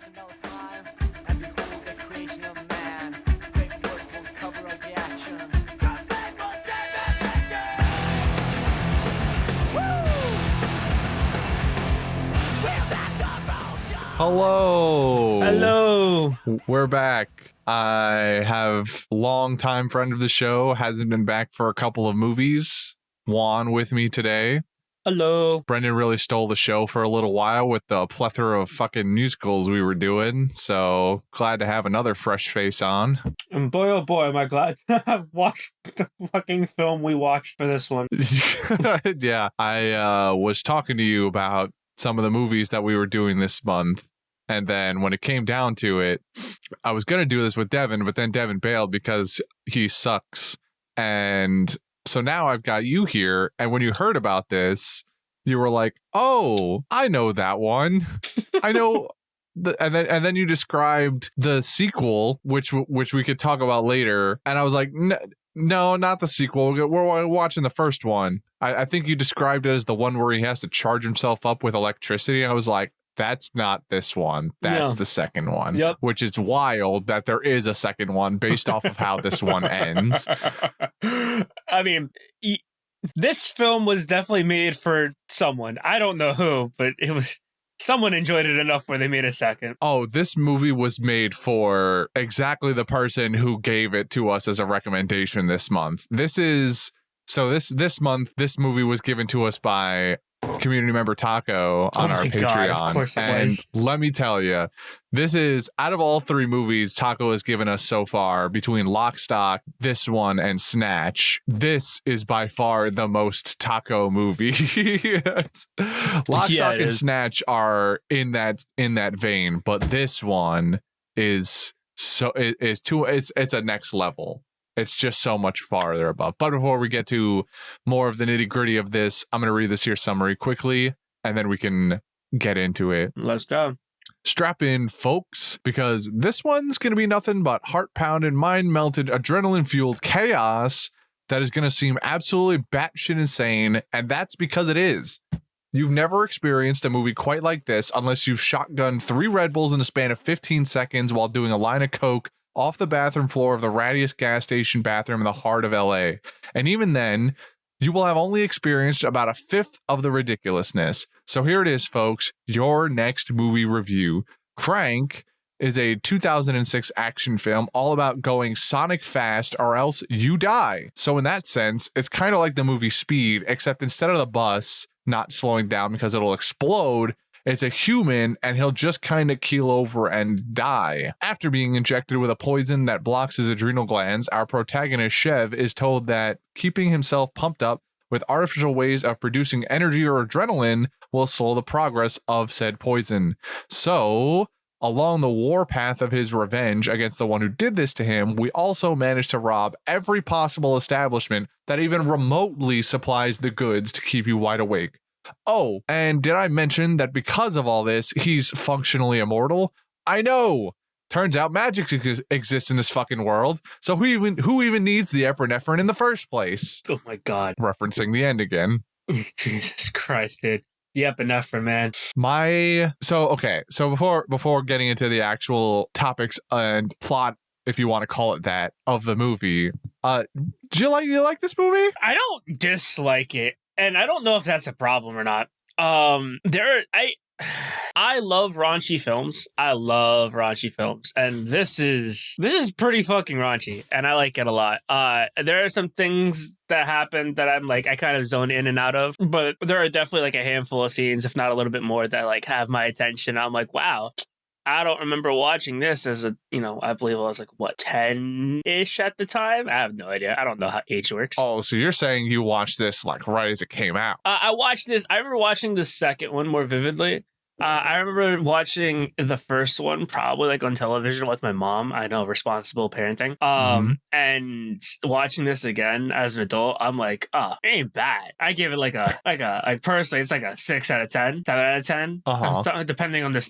Marshmallow smile and behold the creation of man. Great words will cover up the actions. Hello. Hello. We're back. I have longtime friend of the show, hasn't been back for a couple of movies. Juan with me today. Hello. Brendan really stole the show for a little while with the plethora of fucking musicals we were doing. So glad to have another fresh face on. And boy, oh boy, am I glad to have watched the fucking film we watched for this one. Yeah, I was talking to you about some of the movies that we were doing this month. And then when it came down to it, I was going to do this with Devin, but then Devin bailed because he sucks. And so now I've got you here. And when you heard about this, you were like, oh, I know that one. I know. And then you described the sequel, which we could talk about later. And I was like, no, not the sequel. We're watching the first one. I think you described it as the one where he has to charge himself up with electricity. I was like, that's not this one. That's the second one. Yep. Which is wild that there is a second one based off of how this one ends. I mean, this film was definitely made for someone. I don't know who, but it was someone enjoyed it enough where they made a second. Oh, this movie was made for exactly the person who gave it to us as a recommendation this month. This month, this movie was given to us by community member Taco on our Patreon. God, of course it was. Let me tell you, this is, out of all three movies Taco has given us so far, between Lock, Stock, this one, and Snatch, this is by far the most Taco movie. Lock, Stock, and Snatch are in that vein, but this one is it's a next level. It's just so much farther above. But before we get to more of the nitty gritty of this, I'm going to read this here summary quickly, and then we can get into it. Let's go. Strap in, folks, because this one's going to be nothing but heart-pounding, mind-melted, adrenaline-fueled chaos that is going to seem absolutely batshit insane, and that's because it is. You've never experienced a movie quite like this unless you've shotgunned 3 Red Bulls in a span of 15 seconds while doing a line of coke off the bathroom floor of the rattiest gas station bathroom in the heart of LA. And even then, you will have only experienced about a fifth of the ridiculousness. So here it is, folks, your next movie review. Crank is a 2006 action film all about going sonic fast or else you die. So in that sense, it's kind of like the movie Speed, except instead of the bus not slowing down because it'll explode, it's a human, and he'll just kind of keel over and die. After being injected with a poison that blocks his adrenal glands, our protagonist, Chev, is told that keeping himself pumped up with artificial ways of producing energy or adrenaline will slow the progress of said poison. So, along the warpath of his revenge against the one who did this to him, we also manage to rob every possible establishment that even remotely supplies the goods to keep you wide awake. Oh, and did I mention that because of all this, he's functionally immortal? I know! Turns out magic exists in this fucking world, so who even needs the epinephrine in the first place? Oh my God. Referencing the end again. Jesus Christ, dude. The epinephrine, man. So before getting into the actual topics and plot, if you want to call it that, of the movie, do you like this movie? I don't dislike it. And I don't know if that's a problem or not. I love raunchy films. And this is pretty fucking raunchy, and I like it a lot. There are some things that happen that I'm like, I kind of zone in and out of, but there are definitely like a handful of scenes, if not a little bit more, that like have my attention. I'm like, wow. I don't remember watching this as a, I believe I was like, 10-ish at the time? I have no idea. I don't know how age works. Oh, so you're saying you watched this like right as it came out? I remember watching the second one more vividly. I remember watching the first one probably like on television with my mom. I know, responsible parenting. And watching this again as an adult, I'm like, oh, it ain't bad. I give it like personally, it's like a 6 out of 10, 7 out of 10. Depending on the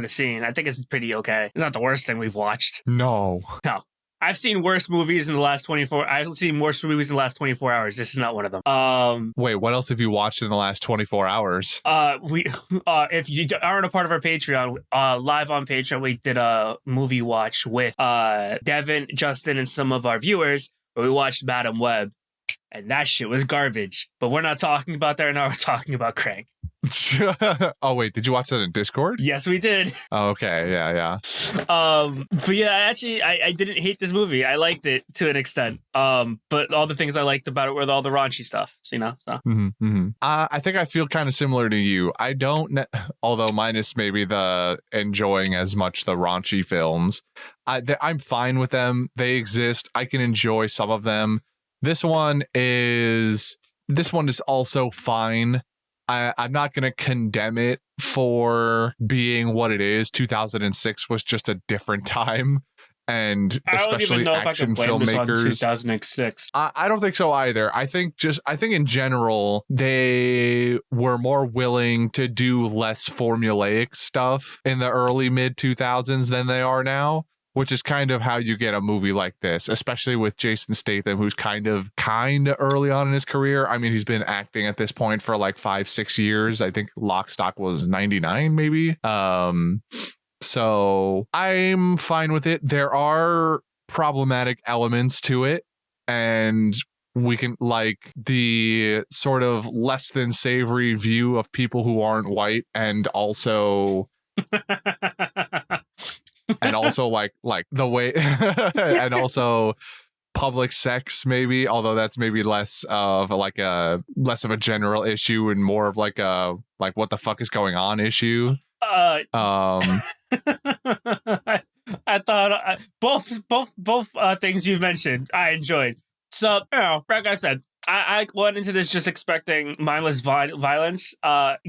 scene. I think it's pretty okay. It's not the worst thing we've watched. No. I've seen worse movies in the last 24. I've seen worse movies in the last 24 hours. This is not one of them. Wait, what else have you watched in the last 24 hours? If you aren't a part of our Patreon, live on Patreon, we did a movie watch with Devin, Justin, and some of our viewers where we watched Madam Web. And that shit was garbage. But we're not talking about that right now. We're talking about Crank. Oh, wait. Did you watch that in Discord? Yes, we did. Oh, okay. Yeah. But yeah, I didn't hate this movie. I liked it to an extent. But all the things I liked about it were all the raunchy stuff. So. I think I feel kind of similar to you. I don't, although minus maybe the enjoying as much the raunchy films. I'm fine with them. They exist. I can enjoy some of them. This one is also fine. I'm not going to condemn it for being what it is. 2006 was just a different time. And especially action filmmakers. 2006. I don't think so either. I think in general, they were more willing to do less formulaic stuff in the early mid 2000s than they are now. Which is kind of how you get a movie like this, especially with Jason Statham, who's kind of early on in his career. I mean, he's been acting at this point for like 5-6 years. I think Lock, Stock was 99, maybe. So I'm fine with it. There are problematic elements to it, and we can like the sort of less than savory view of people who aren't white, and also. And also like the way and also public sex, maybe, although that's maybe less of a general issue and more of like a what the fuck is going on issue. I thought both things you've mentioned I enjoyed. So, like I said, I went into this just expecting mindless violence,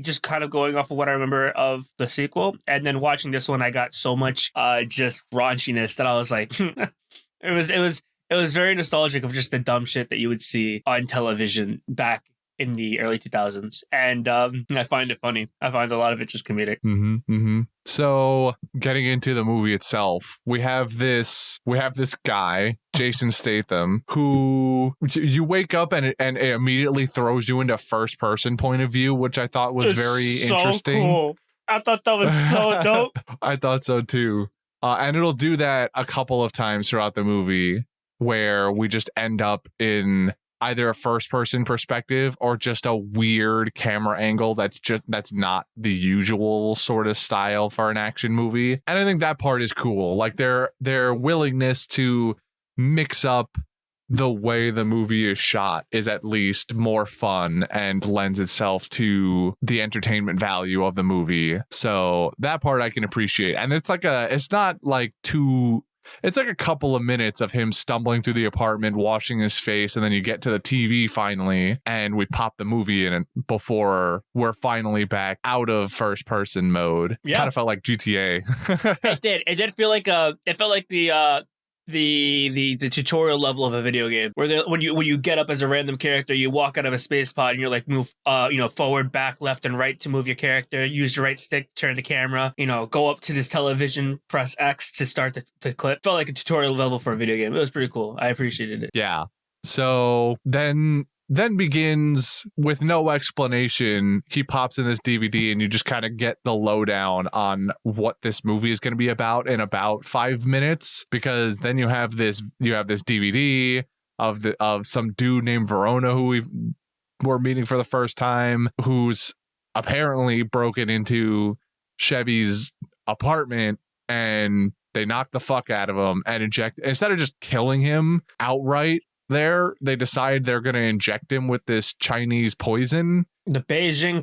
just kind of going off of what I remember of the sequel. And then watching this one, I got so much just raunchiness that I was like, it was very nostalgic of just the dumb shit that you would see on television back in the early 2000s. And I find it funny. I find a lot of it just comedic. So getting into the movie itself, we have this guy, Jason Statham, who you wake up and it immediately throws you into first person point of view, which I thought was very interesting. Cool. I thought that was so dope. I thought so too. And it'll do that a couple of times throughout the movie where we just end up in either a first person perspective or just a weird camera angle that's not the usual sort of style for an action movie. And I think that part is cool. Like their willingness to mix up the way the movie is shot is at least more fun and lends itself to the entertainment value of the movie. So that part I can appreciate. And it's like a couple of minutes of him stumbling through the apartment, washing his face, and then you get to the TV finally, and we pop the movie in before we're finally back out of first person mode. Yeah. Kind of felt like GTA. It did. It did feel like it felt like the tutorial level of a video game where when you get up as a random character, you walk out of a space pod and you're like move forward, back, left, and right to move your character, use your right stick, turn the camera, go up to this television, press X to start the clip. Felt like a tutorial level for a video game. It was pretty cool. I appreciated it. Yeah. So then begins with no explanation. He pops in this DVD and you just kind of get the lowdown on what this movie is going to be about in about 5 minutes, because then you have this DVD of some dude named Verona who we're meeting for the first time, who's apparently broken into Chevy's apartment, and they knock the fuck out of him and instead of just killing him outright, they decide they're going to inject him with this Chinese poison. The Beijing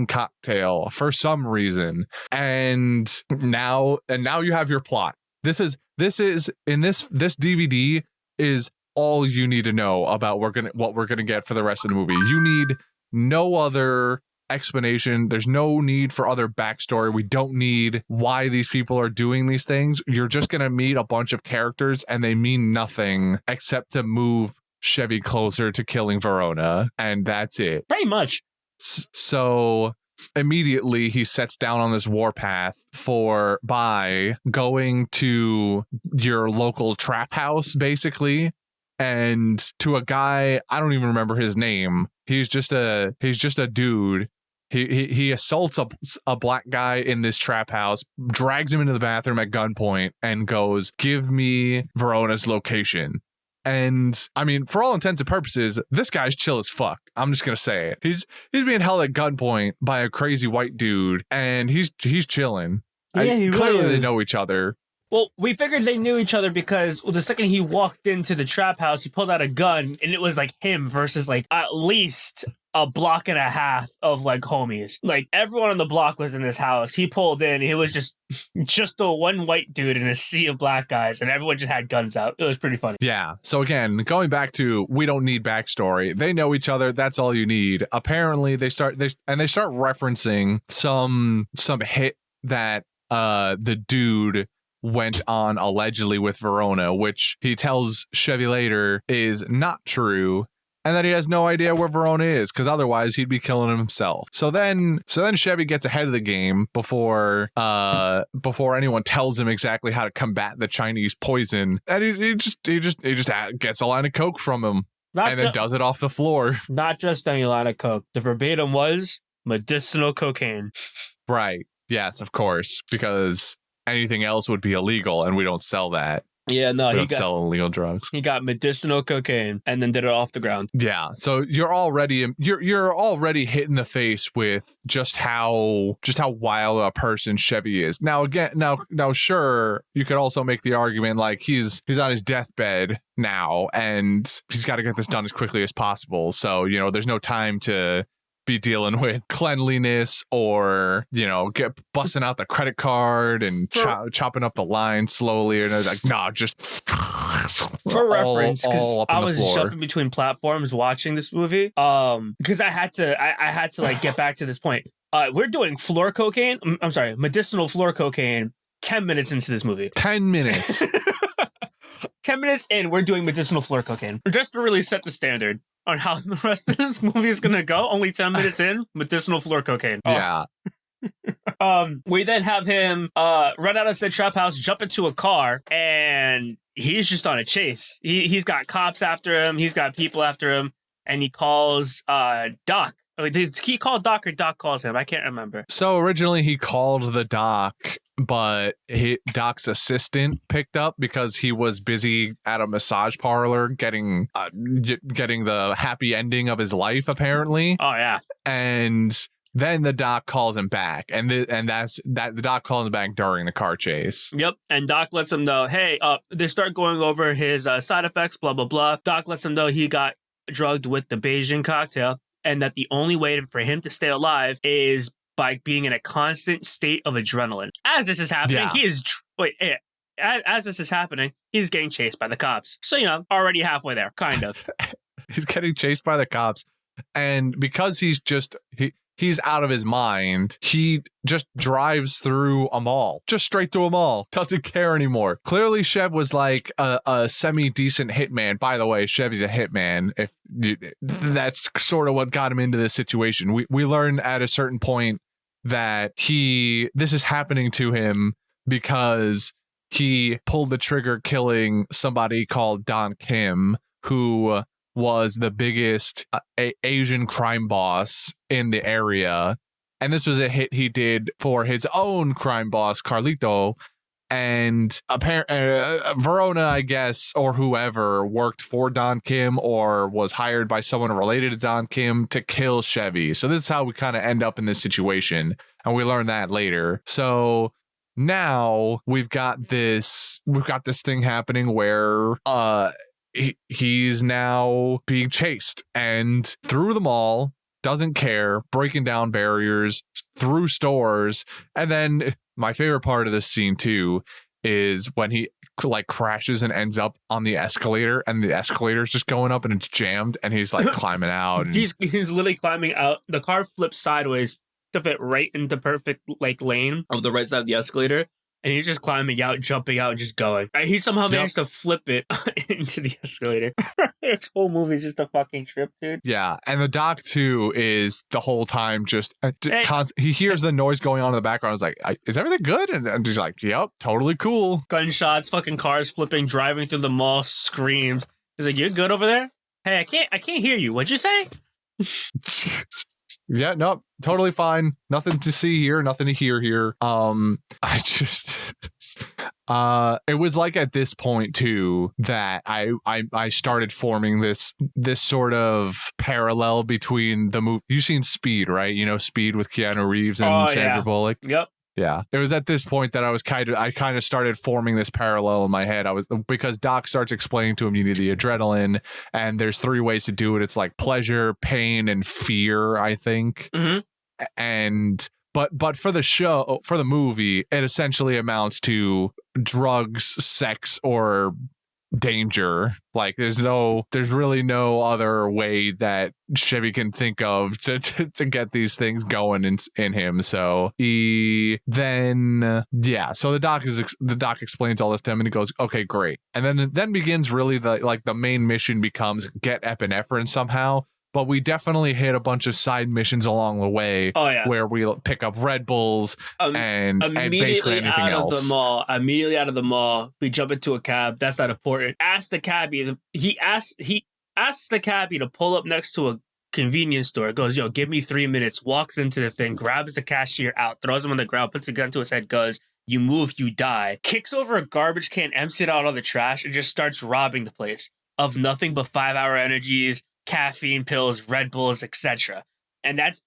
cocktail for some reason. And now you have your plot. This DVD is all you need to know about what we're going to get for the rest of the movie. You need no other explanation. There's no need for other backstory. We don't need why these people are doing these things. You're just going to meet a bunch of characters and they mean nothing except to move Chevy closer to killing Verona. And that's it. Pretty much. So immediately he sets down on this warpath by going to your local trap house, basically, and to a guy, I don't even remember his name. He's just a dude. He assaults a black guy in this trap house, drags him into the bathroom at gunpoint, and goes, "Give me Verona's location." And I mean, for all intents and purposes, this guy's chill as fuck. I'm just gonna say it. He's being held at gunpoint by a crazy white dude, and he's chilling. Yeah, Clearly they know each other. Well, we figured they knew each other because the second he walked into the trap house, he pulled out a gun, and it was like him versus like at least a block and a half of like homies. Like everyone on the block was in this house. He pulled in. He was just the one white dude in a sea of black guys, and everyone just had guns out. It was pretty funny. Yeah. So again, going back to we don't need backstory. They know each other. That's all you need. Apparently, they start referencing some hit that the dude went on allegedly with Verona, which he tells Chevy later is not true, and that he has no idea where Verona is, because otherwise he'd be killing himself. So then Chevy gets ahead of the game before anyone tells him exactly how to combat the Chinese poison, and he just gets a line of coke from him and then does it off the floor. Not just any line of coke. The verbatim was medicinal cocaine. Right. Yes, of course, because anything else would be illegal, and we don't sell that. Yeah, no, we don't sell illegal drugs. He got medicinal cocaine and then did it off the ground. Yeah, so you're already hit in the face with just how wild a person Chevy is. Now sure, you could also make the argument like he's on his deathbed now, and he's got to get this done as quickly as possible. So there's no time to be dealing with cleanliness or get busting out the credit card and chopping up the line slowly, and I was like, nah, just for reference, because I was jumping between platforms watching this movie because I had to like get back to this point. We're doing medicinal floor cocaine 10 minutes into this movie. 10 minutes 10 minutes in, we're doing medicinal floor cocaine just to really set the standard on how the rest of this movie is gonna go. Only 10 minutes in, medicinal floor cocaine. Yeah. We then have him run out of said trap house, jump into a car, and he's just on a chase. He's got cops after him. He's got people after him, and he calls Doc. Did he call Doc or Doc calls him? I can't remember. So originally he called the Doc, but Doc's assistant picked up because he was busy at a massage parlor getting the happy ending of his life, apparently. Oh yeah. And then the Doc calls him back, and the Doc calls him back during the car chase. Yep, and Doc lets him know, hey, they start going over his side effects, blah blah blah. Doc lets him know he got drugged with the Beijing cocktail, and that the only way for him to stay alive is by being in a constant state of adrenaline. As this is happening, as this is happening, he's getting chased by the cops. So, already halfway there, kind of. He's getting chased by the cops. And because he's out of his mind, he just drives through a mall, just straight through a mall, doesn't care anymore. Clearly, Chev was like a semi-decent hitman. By the way, Chevy's a hitman. That's sort of what got him into this situation. We learn at a certain point that this is happening to him because he pulled the trigger killing somebody called Don Kim, who was the biggest Asian crime boss in the area. And this was a hit he did for his own crime boss, Carlito. And Verona, I guess, or whoever, worked for Don Kim or was hired by someone related to Don Kim to kill Chevy. So this is how we kind of end up in this situation. And we learn that later. So now we've got this thing happening where he's now being chased and through the mall, doesn't care, breaking down barriers, through stores. And then my favorite part of this scene too is when he like crashes and ends up on the escalator, and the escalator's just going up and it's jammed, and he's like climbing out. And he's literally climbing out. The car flips sideways to fit right into perfect like lane of the right side of the escalator. and he's just climbing out, jumping out, and just going. And he somehow managed to flip it into the escalator. This whole movie is just a fucking trip, dude. Yeah, and the doc too is the whole time just he hears the noise going on in the background. He's like, "Is everything good?" And he's like, "Yep, totally cool." Gunshots, fucking cars flipping, driving through the mall, screams. He's like, "You good over there? Hey, I can't hear you. What'd you say?" Yeah, no, totally fine. Nothing to see here, nothing to hear here. I just it was like at this point too that I started forming this sort of parallel between the movie. You've seen Speed, right? You know Speed with Keanu Reeves and Sandra Bullock. Yep. Yeah, it was at this point that I kind of started forming this parallel in my head. Because Doc starts explaining to him you need the adrenaline, and there's 3 ways to do it. It's like pleasure, pain, and fear, I think. Mm-hmm. And but for the movie, it essentially amounts to drugs, sex, or danger. Like there's really no other way that Chevy can think of to get these things going in him. So he then so the doc explains all this to him, and he goes, okay, great. And then begins really the main mission becomes get epinephrine somehow. But we definitely hit a bunch of side missions along the way where we pick up Red Bulls and basically anything else. Immediately out of the mall, we jump into a cab. That's not important. Ask the cabbie. He asks the cabbie to pull up next to a convenience store. Goes, yo, give me 3 minutes. Walks into the thing, grabs the cashier out, throws him on the ground, puts a gun to his head, goes, you move, you die. Kicks over a garbage can, empties out all the trash, and just starts robbing the place of nothing but 5-hour energies, caffeine pills, Red Bulls, etc. And that's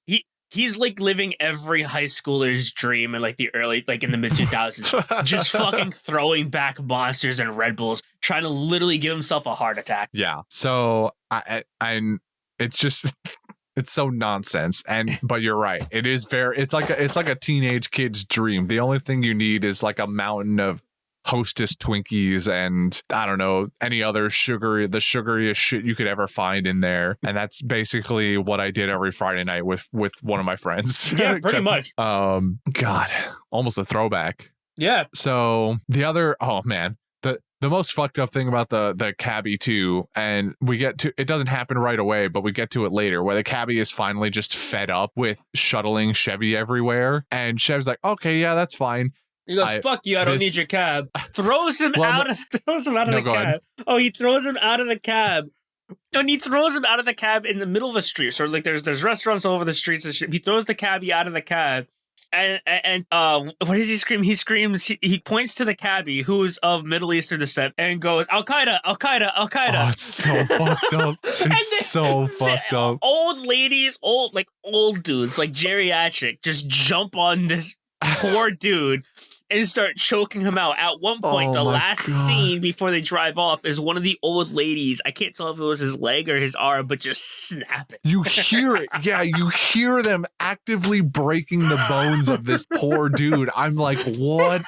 he's like living every high schooler's dream in like the early, like in the mid 2000s, just fucking throwing back monsters and Red Bulls, trying to literally give himself a heart attack. Yeah. So I'm it's just it's so nonsense. But you're right. It's like a teenage kid's dream. The only thing you need is like a mountain of Hostess Twinkies and I don't know any other sugariest shit you could ever find in there, and that's basically what I did every Friday night with one of my friends. Yeah, pretty much. God, almost a throwback. Yeah. So the most fucked up thing about the cabbie too, and we get to it doesn't happen right away, but we get to it later, where the cabbie is finally just fed up with shuttling Chevy everywhere, and Chev's like, okay, yeah, that's fine. He goes, fuck you, I don't need your cab. Throws him out of the cab. Ahead. Oh, he throws him out of the cab. And he throws him out of the cab in the middle of the street. So like there's restaurants all over the streets and shit. He throws the cabbie out of the cab. And what does he scream? He screams, he points to the cabbie, who's of Middle Eastern descent, and goes, Al Qaeda, Al Qaeda, Al Qaeda. Oh, it's so fucked up. It's so fucked up. Old ladies, old dudes, like geriatric, just jump on this poor dude and start choking him out. At one point, the last scene before they drive off is one of the old ladies. I can't tell if it was his leg or his arm, but just snap it. You hear it. Yeah, you hear them actively breaking the bones of this poor dude. I'm like, what?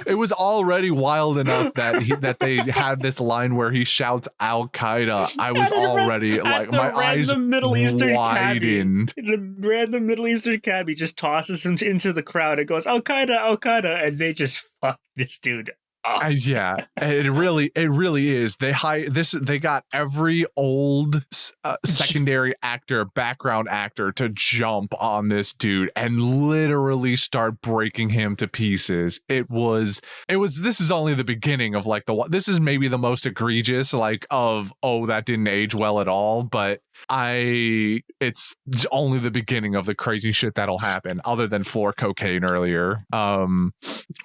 It was already wild enough that they had this line where he shouts Al Qaeda. I was already like, my eyes widened. The random Middle Eastern cabbie just tosses him into the crowd and goes, Al Qaeda, Al Qaeda, and they just fuck this dude up. Yeah, it really is. They got every old secondary actor, background actor to jump on this dude and literally start breaking him to pieces. This is only the beginning of like this is maybe the most egregious that didn't age well at all, but it's only the beginning of the crazy shit that'll happen, other than floor cocaine earlier.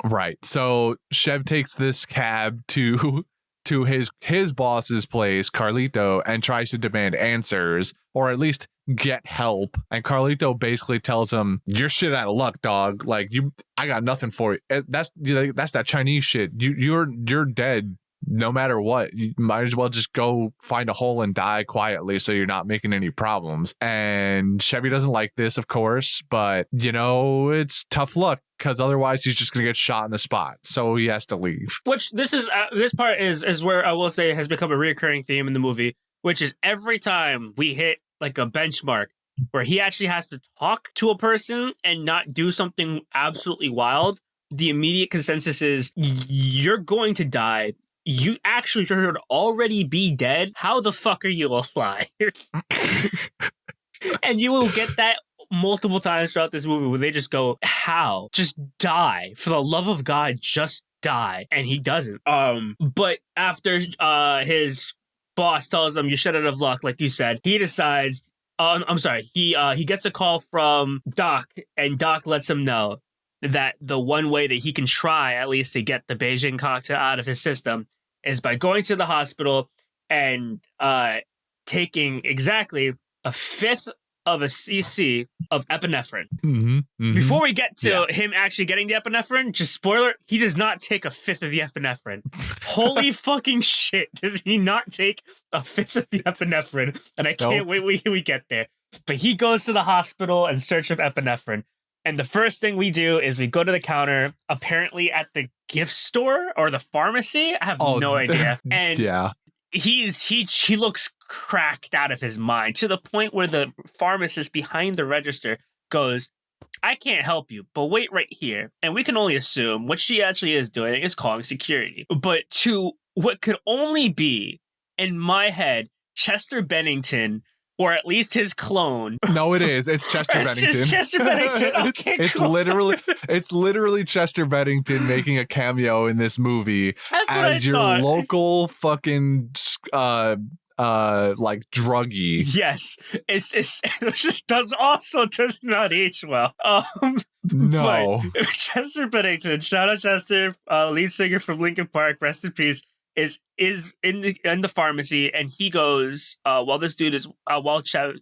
Right. So Chev takes this cab to his boss's place, Carlito, and tries to demand answers, or at least get help. And Carlito basically tells him, "You're shit out of luck, dog. Like I got nothing for you. That's that Chinese shit. You're dead. No matter what, you might as well just go find a hole and die quietly so you're not making any problems." And Chevy doesn't like this, of course, but it's tough luck, because otherwise he's just going to get shot in the spot. So he has to leave. Which this part is where I will say has become a recurring theme in the movie, which is every time we hit like a benchmark where he actually has to talk to a person and not do something absolutely wild, the immediate consensus is you're going to die. You actually should already be dead. How the fuck are you alive? And you will get that multiple times throughout this movie where they just go, how? Just die. For the love of God, just die. And he doesn't. But after his boss tells him, you're shut out of luck, like you said, he decides, I'm sorry, he gets a call from Doc, and Doc lets him know that the one way that he can try, at least, to get the Beijing cocktail out of his system is by going to the hospital and taking exactly a fifth of a cc of epinephrine. Before we get to him actually getting the epinephrine, just spoiler, he does not take a fifth of the epinephrine. Holy fucking shit, does he not take a fifth of the epinephrine? And I can't wait we get there. But he goes to the hospital in search of epinephrine. And the first thing we do is we go to the counter, apparently at the gift store or the pharmacy. I have no idea. And he looks cracked out of his mind, to the point where the pharmacist behind the register goes, I can't help you, but wait right here. And we can only assume what she actually is doing is calling security. But to what could only be, in my head, Chester Bennington, or at least his clone. No, it is. It's Chester Bennington. Just Chester Bennington. Okay, it's literally Chester Bennington making a cameo in this movie as your local fucking like druggie. Yes, it just does not age well. No, but Chester Bennington, shout out Chester, lead singer from Linkin Park, rest in peace, is in the pharmacy, and he goes while this dude is while Chev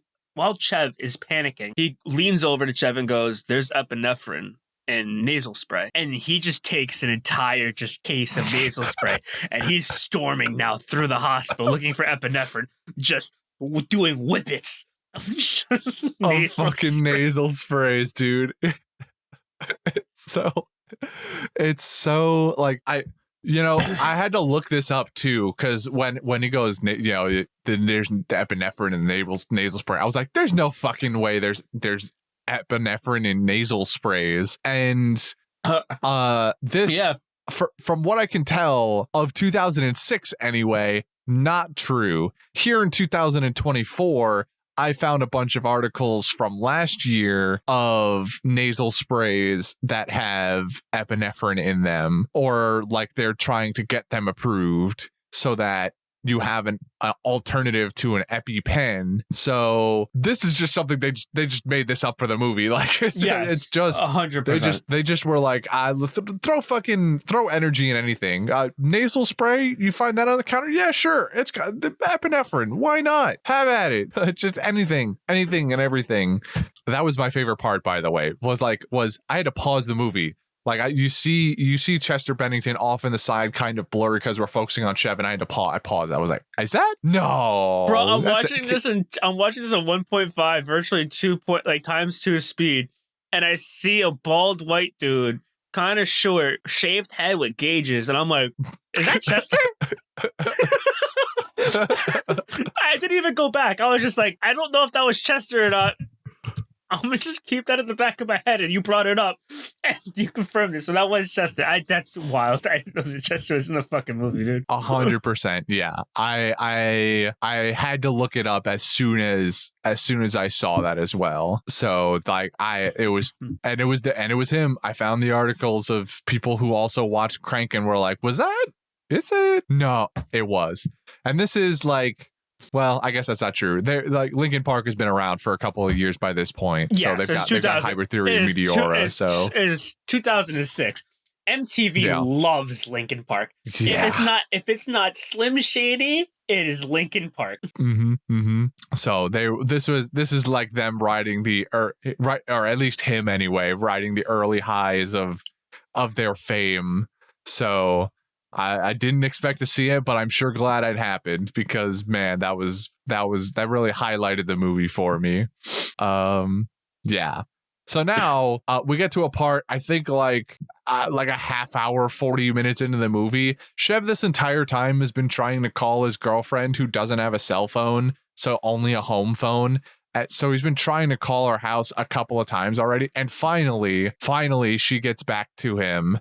is panicking, he leans over to Chev and goes, "There's epinephrine and nasal spray," and he just takes an entire case of nasal spray, and he's storming now through the hospital looking for epinephrine, just doing whippets of nasal sprays, dude. It's so like I had to look this up too, because when he goes, there's the epinephrine and nasal spray, I was like, there's no fucking way there's epinephrine in nasal sprays. And from what I can tell, of 2006 anyway, not true. Here in 2024, I found a bunch of articles from last year of nasal sprays that have epinephrine in them, or like they're trying to get them approved so that you have an alternative to an EpiPen. So this is just something they just made this up for the movie. Like it's just 100%. They just were like, throw energy in anything. Nasal spray, you find that on the counter? Yeah, sure. It's got the epinephrine. Why not? Have at it. Just anything and everything. That was my favorite part, by the way. Was I had to pause the movie. Like you see Chester Bennington off in the side, kind of blurry because we're focusing on Chev, and I had to pause. I paused. I was like, "Is that no, bro?" I'm watching this on 1.5, virtually 2 speed, and I see a bald white dude, kind of short, shaved head with gauges, and I'm like, "Is that Chester?" I didn't even go back. I was just like, I don't know if that was Chester or not. I'm gonna just keep that in the back of my head, and you brought it up, and you confirmed it. So that was Chester. That's wild. I didn't know that Chester was in the fucking movie, dude. 100%. Yeah, I had to look it up as soon as I saw that as well. So like it was him. I found the articles of people who also watched Crank and were like, "Was that? Is it? No, it was." And this is like. Well, I guess that's not true. They're like Linkin Park has been around for a couple of years by this point, so they've got Hybrid Theory and Meteora. So it is 2006. MTV loves Linkin Park. Yeah. If it's not Slim Shady, it is Linkin Park. So this is like them riding or at least him anyway, riding the early highs of their fame. So. I didn't expect to see it, but I'm sure glad it happened because man, that really highlighted the movie for me. Yeah. So now we get to a part, I think like a half hour, 40 minutes into the movie. Chev this entire time has been trying to call his girlfriend who doesn't have a cell phone, so only a home phone. So he's been trying to call her house a couple of times already. And finally, she gets back to him.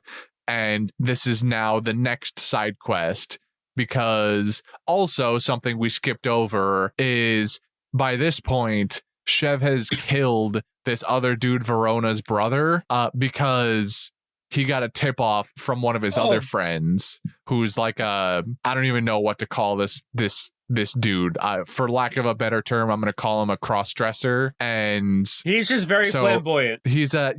And this is now the next side quest, because also something we skipped over is by this point, Chev has killed this other dude, Verona's brother, because he got a tip off from one of his other friends who's like I don't even know what to call this dude. For lack of a better term, I'm going to call him a cross-dresser. And he's just very flamboyant. He's a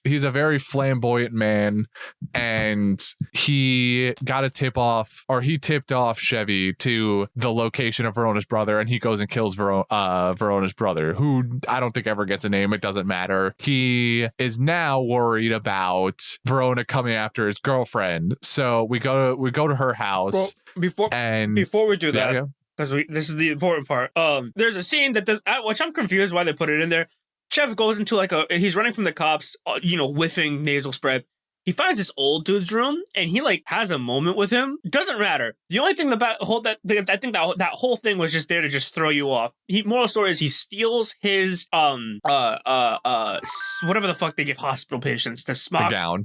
very flamboyant man. And he got a tip off, or he tipped off Chevy to the location of Verona's brother, and he goes and kills Verona's brother, who I don't think ever gets a name. It doesn't matter. He is now worried about Verona coming after his girlfriend. So we go to her house. Well, before we do that, yeah. Because this is the important part. There's a scene that does, which I'm confused why they put it in there. Chev goes into he's running from the cops, whiffing nasal spray. He finds this old dude's room, and he has a moment with him. Doesn't matter. The only thing about I think that whole thing was just there to just throw you off. Moral story is he steals his whatever the fuck they give hospital patients, the gown.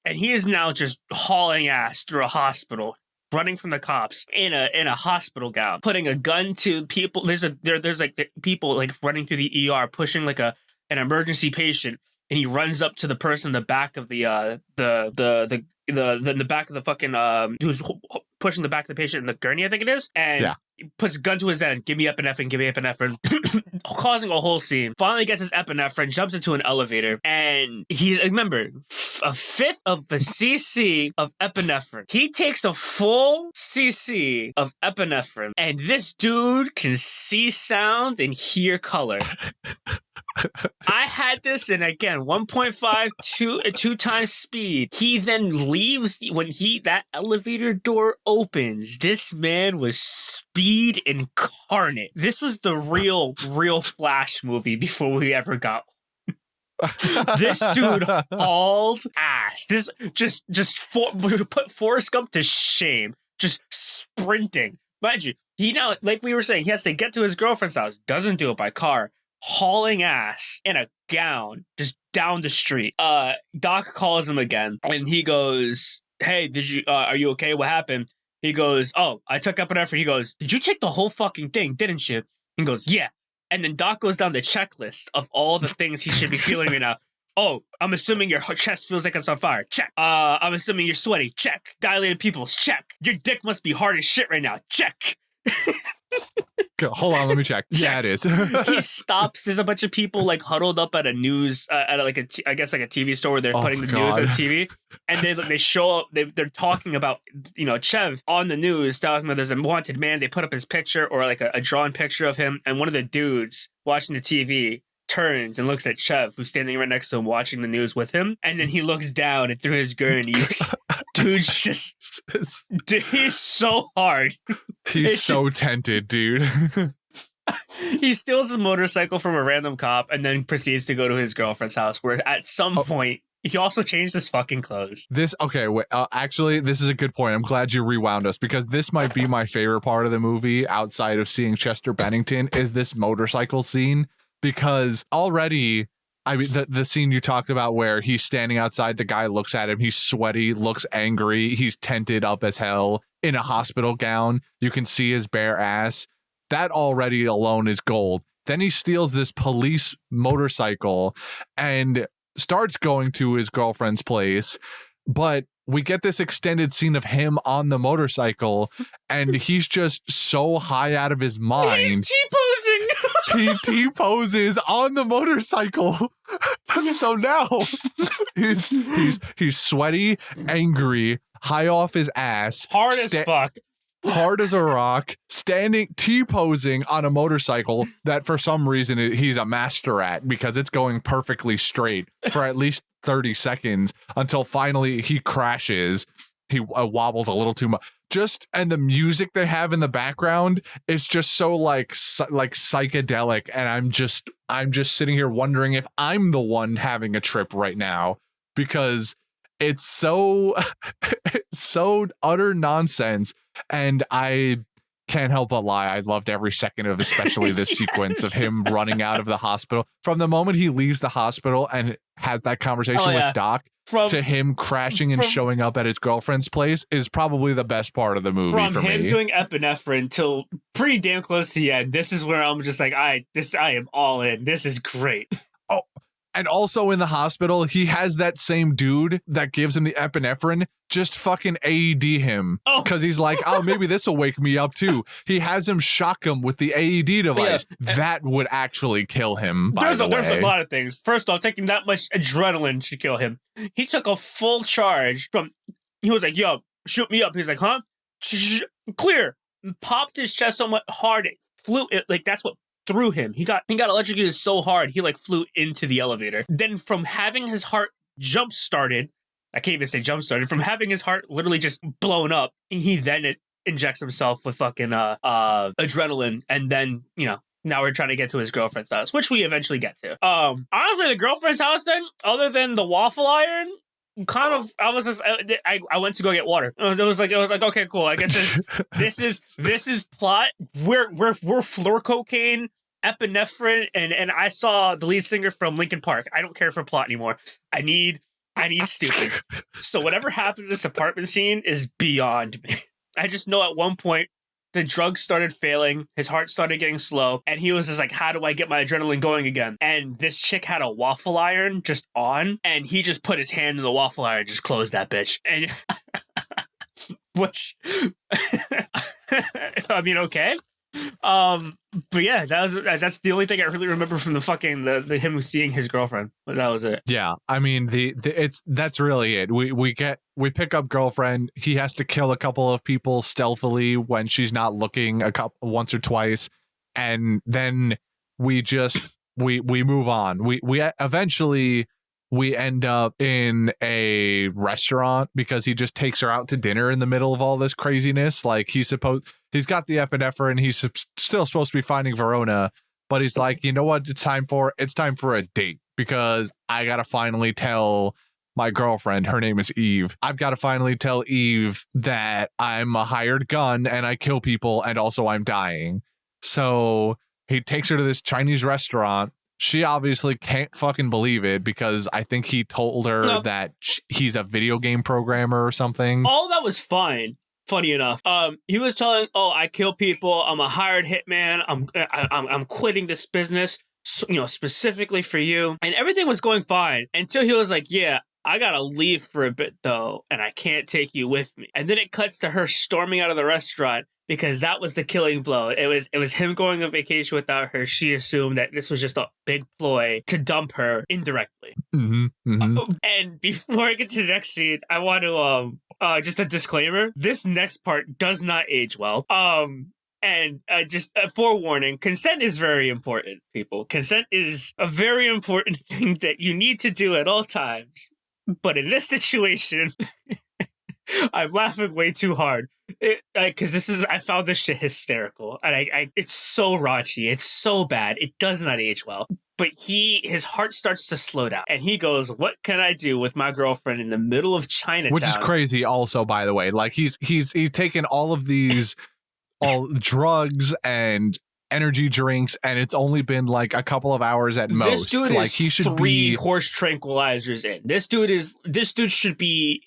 And he is now just hauling ass through a hospital, running from the cops in a hospital gown, putting a gun to people. There's people running through the ER, pushing an emergency patient, and he runs up to the person in the back of the back of the fucking who's pushing the back of the patient in the gurney, I think it is, and puts a gun to his head. Give me epinephrine, causing a whole scene. Finally gets his epinephrine, jumps into an elevator, and remember, a fifth of the cc of epinephrine. He takes a full cc of epinephrine, and this dude can see sound and hear color. I had this in, again, 1.5 two times speed. He then leaves when that elevator door opens. This man was speed incarnate. This was the real Flash movie before we ever got this dude hauled ass. This put Forrest Gump to shame. Just sprinting. Mind you, he now, like we were saying, he has to get to his girlfriend's house. Doesn't do it by car. Hauling ass in a gown just down the street. Doc calls him again, and he goes, "Hey, are you okay? What happened?" He goes, "Oh, I took epinephrine." He goes, "Did you take the whole fucking thing, didn't you?" He goes, "Yeah." And then Doc goes down the checklist of all the things he should be feeling right now. "Oh, I'm assuming your chest feels like it's on fire. Check. I'm assuming you're sweaty. Check. Dilated pupils. Check. Your dick must be hard as shit right now. Check." Hold on, let me check. Yeah, it is. He stops. There's a bunch of people huddled up at a news, I guess a TV store where they're putting the news on TV, and they show up. They're talking about Chev on the news, talking about there's a wanted man. They put up his picture or a drawn picture of him, and one of the dudes watching the TV turns and looks at Chev, who's standing right next to him watching the news with him, and then he looks down and through his gurney, dude's just he's so hard. He's so tented, dude. He steals a motorcycle from a random cop and then proceeds to go to his girlfriend's house, where at some point he also changed his fucking clothes. Actually, this is a good point. I'm glad you rewound us, because this might be my favorite part of the movie outside of seeing Chester Bennington is this motorcycle scene. Because already, I mean, the scene you talked about where he's standing outside, the guy looks at him, he's sweaty, looks angry, he's tented up as hell in a hospital gown. You can see his bare ass. That already alone is gold. Then he steals this police motorcycle and starts going to his girlfriend's place. But we get this extended scene of him on the motorcycle, and he's just so high out of his mind. He's T-posing. He T-poses on the motorcycle. So now he's sweaty, angry, high off his ass, hard as fuck. Hard as a rock, standing T-posing on a motorcycle that for some reason he's a master at, because it's going perfectly straight for at least 30 seconds until finally he crashes. He wobbles a little too much. And the music they have in the background is just so like psychedelic, and I'm just sitting here wondering if I'm the one having a trip right now, because it's so utter nonsense. And I can't help but lie. I loved every second of especially this sequence of him running out of the hospital. From the moment he leaves the hospital and has that conversation with Doc to him crashing and showing up at his girlfriend's place is probably the best part of the movie for me. From him doing epinephrine till pretty damn close to the end, this is where I'm just like, I am all in. This is great. Oh, and also in the hospital, he has that same dude that gives him the epinephrine just fucking AED him. Because he's like, oh, maybe this will wake me up too. He has him shock him with the AED device. Yeah. That would actually kill him, by the way. There's a lot of things. First off, taking that much adrenaline should kill him. He took a full charge from, he was like, yo, shoot me up. He's like, huh? Clear. Popped his chest so much hard, it flew, like that's what through him. He got electrocuted so hard he like flew into the elevator. Then from having his heart jump started, I can't even say jump started, from having his heart literally just blown up, he then injects himself with fucking adrenaline, and then now we're trying to get to his girlfriend's house, which we eventually get to. Honestly, the girlfriend's house then, other than the waffle iron, kind of, I went to go get water. It was like okay, cool. I guess this is plot. We're floor cocaine, epinephrine, and I saw the lead singer from Linkin Park. I don't care for plot anymore. I need stupid. So whatever happened in this apartment scene is beyond me. I just know at one point the drugs started failing, his heart started getting slow, and he was just like, how do I get my adrenaline going again? And this chick had a waffle iron just on, and he just put his hand in the waffle iron, just closed that bitch. And which I mean, okay. But yeah, that's the only thing I really remember from the fucking the him seeing his girlfriend. But that was it. Yeah, I mean that's really it. We pick up girlfriend. He has to kill a couple of people stealthily when she's not looking once or twice, and then we move on. We eventually we end up in a restaurant because he just takes her out to dinner in the middle of all this craziness. Like he's got the epinephrine. He's still supposed to be finding Verona, but he's like, you know what? It's time for a date because I got to finally tell my girlfriend, her name is Eve. I've got to finally tell Eve that I'm a hired gun and I kill people and also I'm dying. So he takes her to this Chinese restaurant. She obviously can't fucking believe it because I think he told her that he's a video game programmer or something. All that was fine. Funny enough, he was telling, "Oh, I kill people. I'm a hired hitman. I'm quitting this business, specifically for you." And everything was going fine until he was like, "Yeah, I gotta leave for a bit though, and I can't take you with me." And then it cuts to her storming out of the restaurant. Because that was the killing blow. It was him going on vacation without her. She assumed that this was just a big ploy to dump her indirectly. And before I get to the next scene, I want to just a disclaimer. This next part does not age well. And just a forewarning, consent is very important, people. Consent is a very important thing that you need to do at all times. But in this situation, I'm laughing way too hard. Because I found this shit hysterical, and it's so raunchy, it's so bad, it does not age well. But his heart starts to slow down, and he goes, "What can I do with my girlfriend in the middle of Chinatown?" Which is crazy, also, by the way. Like he's taken all of these, all drugs and energy drinks, and it's only been like a couple of hours at most. This dude like is he should 3 horse tranquilizers in. This dude should be.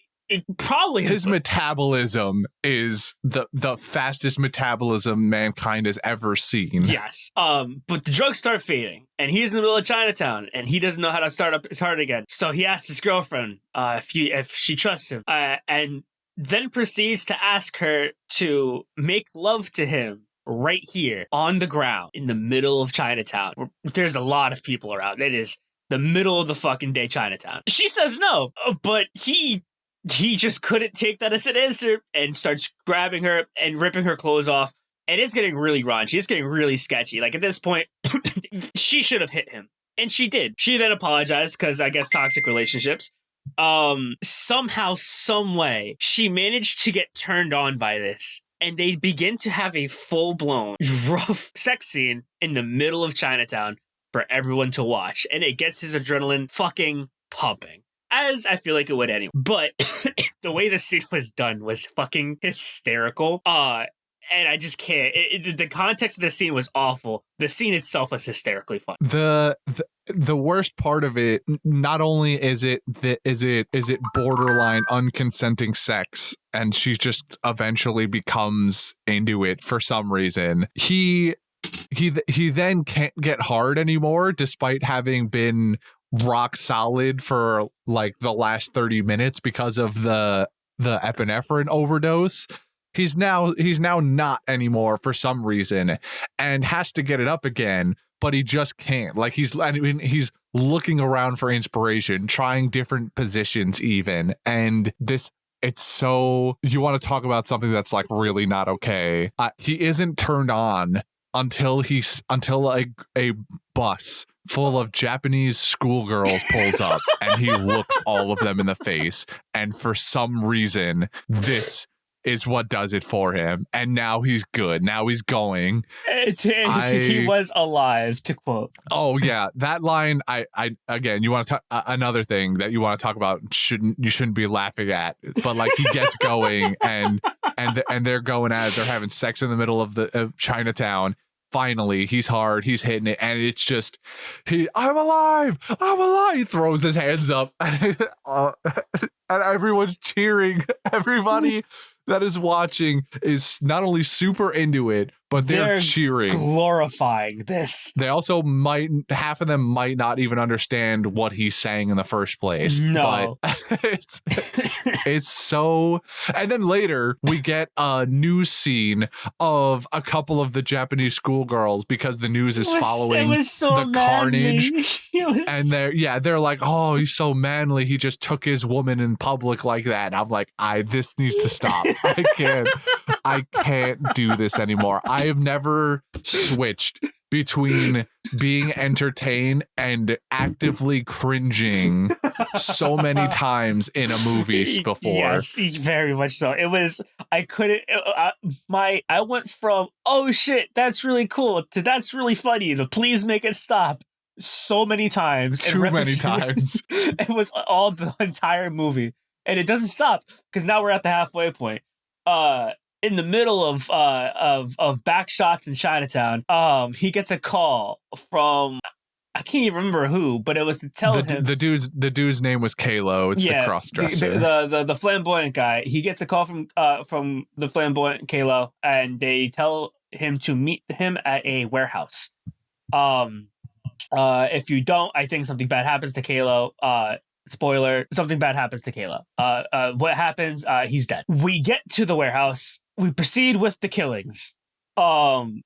Probably his metabolism is the fastest metabolism mankind has ever seen. Yes. But the drugs start fading, and he's in the middle of Chinatown, and he doesn't know how to start up his heart again. So he asks his girlfriend if she trusts him, and then proceeds to ask her to make love to him right here on the ground in the middle of Chinatown. There's a lot of people around. It is the middle of the fucking day Chinatown. She says no, but he just couldn't take that as an answer and starts grabbing her and ripping her clothes off. And it's getting really raunchy. It's getting really sketchy. Like at this point, she should have hit him. And she did. She then apologized because I guess toxic relationships. Somehow, some way, she managed to get turned on by this. And they begin to have a full-blown, rough sex scene in the middle of Chinatown for everyone to watch. And it gets his adrenaline fucking pumping. As I feel like it would anyway. But the way the scene was done was fucking hysterical. and I just can't. The context of the scene was awful. The scene itself was hysterically fun. The worst part of it, not only is it borderline unconsenting sex, and she just eventually becomes into it for some reason. He then can't get hard anymore, despite having been rock solid for like the last 30 minutes because of the epinephrine overdose. He's now not anymore for some reason, and has to get it up again, but he just can't. Like he's looking around for inspiration, trying different positions even, and it's so, you want to talk about something that's like really not okay. He isn't turned on until a bus full of Japanese schoolgirls pulls up and he looks all of them in the face, and for some reason this is what does it for him, and now he's good. Now he's going. He was alive, to quote. Oh yeah, that line. I again, you want to talk another thing that you want to talk about? You shouldn't be laughing at, but like he gets going and they're going at it. They're having sex in the middle of Chinatown. Finally, he's hard. He's hitting it, and it's just I'm alive. He throws his hands up, and everyone's cheering. Everybody that is watching is not only super into it, but they're cheering, glorifying this. They also half of them might not even understand what he's saying in the first place. No, but it's so. And then later we get a news scene of a couple of the Japanese schoolgirls because the news is following the carnage. And they're like, oh, he's so manly. He just took his woman in public like that. And I'm like, this needs to stop. I can't do this anymore. I have never switched between being entertained and actively cringing so many times in a movie before. Yes, very much so. It was, I couldn't, I went from, oh shit, that's really cool, to that's really funny, to please make it stop, so many times. Too many times. It was all the entire movie. And it doesn't stop, because now we're at the halfway point. In the middle of back shots in Chinatown, he gets a call from, I can't even remember who, but it was to tell him the dude's name was Kalo. It's the cross-dresser, the flamboyant guy. He gets a call from the flamboyant Kalo, and they tell him to meet him at a warehouse. If you don't, I think something bad happens to Kalo. Spoiler, something bad happens to Kalo. What happens? He's dead. We get to the warehouse. We proceed with the killings. Kalo's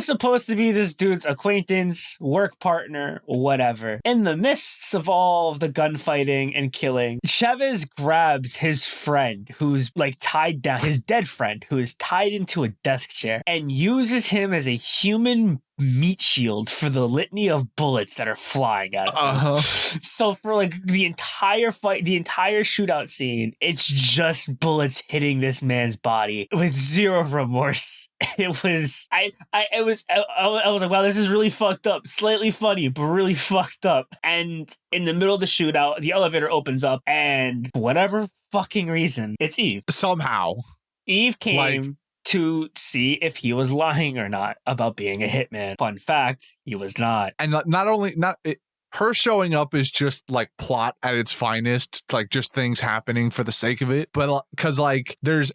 supposed to be this dude's acquaintance, work partner, whatever. In the midst of all of the gunfighting and killing, Chavez grabs his friend who's like tied down, his dead friend who is tied into a desk chair, and uses him as a human meat shield for the litany of bullets that are flying at him. So for like the entire fight, the entire shootout scene, it's just bullets hitting this man's body with zero remorse. It was, I was like, wow, this is really fucked up. Slightly funny, but really fucked up. And in the middle of the shootout, the elevator opens up, and for whatever fucking reason, it's Eve. Somehow, Eve came to see if he was lying or not about being a hitman. Fun fact, he was not. And her showing up is just like plot at its finest, like just things happening for the sake of it. But because like there's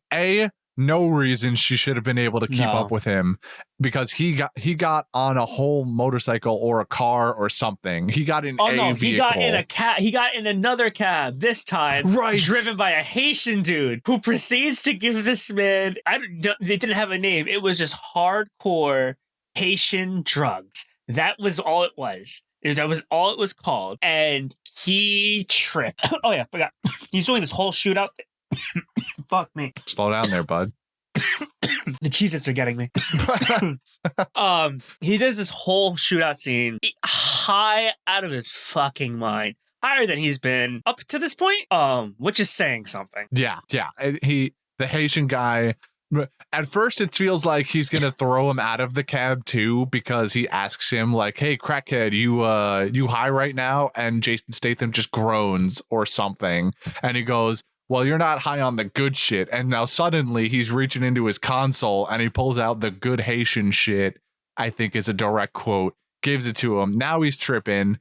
no reason she should have been able to keep up with him, because he got on a whole motorcycle or a car or something. He got in vehicle. He got in a cab. He got in another cab this time, driven by a Haitian dude who proceeds to give this man, they didn't have a name. It was just hardcore Haitian drugs. That was all it was. That was all it was called. And he tripped. Oh yeah, forgot. He's doing this whole shootout. Fuck me. Slow down there, bud. The Cheez-Its are getting me. He does this whole shootout scene high out of his fucking mind. Higher than he's been up to this point. Which is saying something. Yeah. The Haitian guy, at first it feels like he's gonna throw him out of the cab too, because he asks him like, hey, crackhead, you high right now? And Jason Statham just groans or something, and he goes, well, you're not high on the good shit. And now suddenly he's reaching into his console and he pulls out the good Haitian shit, I think is a direct quote, gives it to him. Now he's tripping.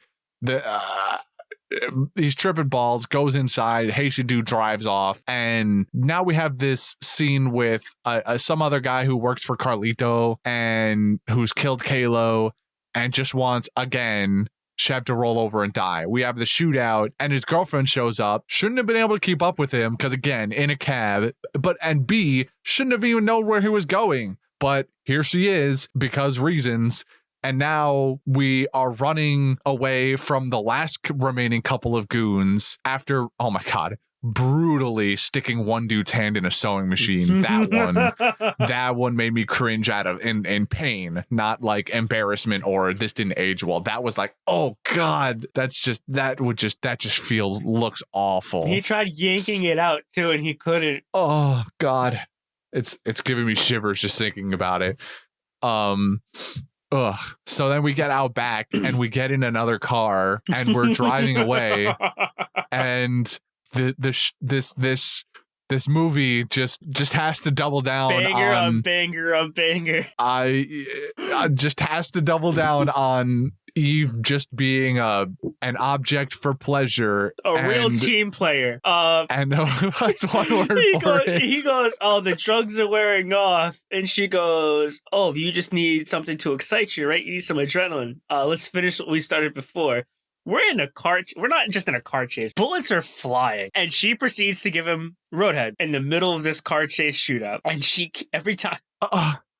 He's tripping balls, goes inside, Haitian dude drives off. And now we have this scene with some other guy who works for Carlito and who's killed Kalo and just wants, again, Chev to roll over and die. We have the shootout and his girlfriend shows up. Shouldn't have been able to keep up with him because, again, in a cab. And B, shouldn't have even known where he was going. But here she is because reasons. And now we are running away from the last remaining couple of goons after, oh my God, brutally sticking one dude's hand in a sewing machine. That one made me cringe out of in pain, not like embarrassment or this didn't age well. That was like, oh God, that just looks awful. He tried yanking it out too, and he couldn't. Oh God, it's giving me shivers just thinking about it. Ugh. So then we get out back and we get in another car and we're driving away, and this movie just has to double down on banger. I just has to double down on Eve just being an object for pleasure, real team player. And that's one word for it. He goes, "Oh, the drugs are wearing off," and she goes, "Oh, you just need something to excite you, right? You need some adrenaline. Let's finish what we started before." We're in a car. We're not just in a car chase. Bullets are flying, and she proceeds to give him roadhead in the middle of this car chase shootout. And she every time.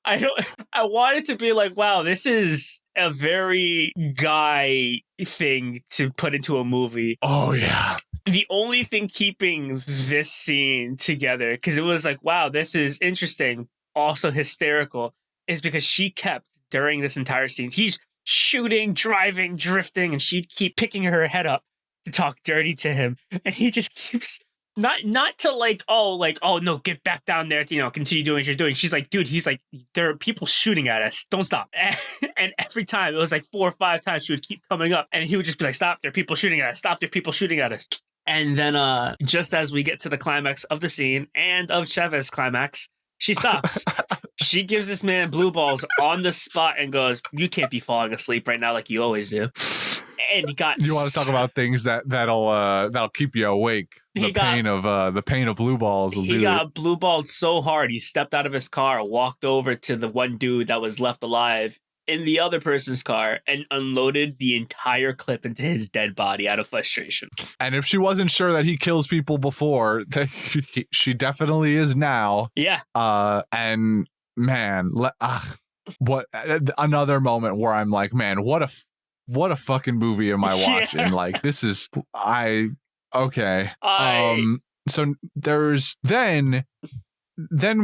I wanted to be like, wow, this is a very guy thing to put into a movie. Oh, yeah. The only thing keeping this scene together, because it was like, wow, this is interesting, also hysterical, is because she kept, during this entire scene, he's shooting, driving, drifting, and she'd keep picking her head up to talk dirty to him. And he just keeps... Not to oh no, get back down there, continue doing what you're doing. She's like, dude, he's like, there are people shooting at us. Don't stop. And every time, it was like 4 or 5 times she would keep coming up and he would just be like, stop, there are people shooting at us. Stop, there are people shooting at us. And then just as we get to the climax of the scene and of Chev's climax, she stops. She gives this man blue balls on the spot and goes, you can't be falling asleep right now like you always do. And he got... You want to talk about things that'll keep you awake? The pain of blue balls will do. He got blue balled so hard he stepped out of his car, walked over to the one dude that was left alive in the other person's car, and unloaded the entire clip into his dead body out of frustration. And if she wasn't sure that he kills people before, she definitely is now. Yeah. And man, what another moment where I'm like, man, what a fucking movie am I watching? Yeah. Like, this is okay. So there's then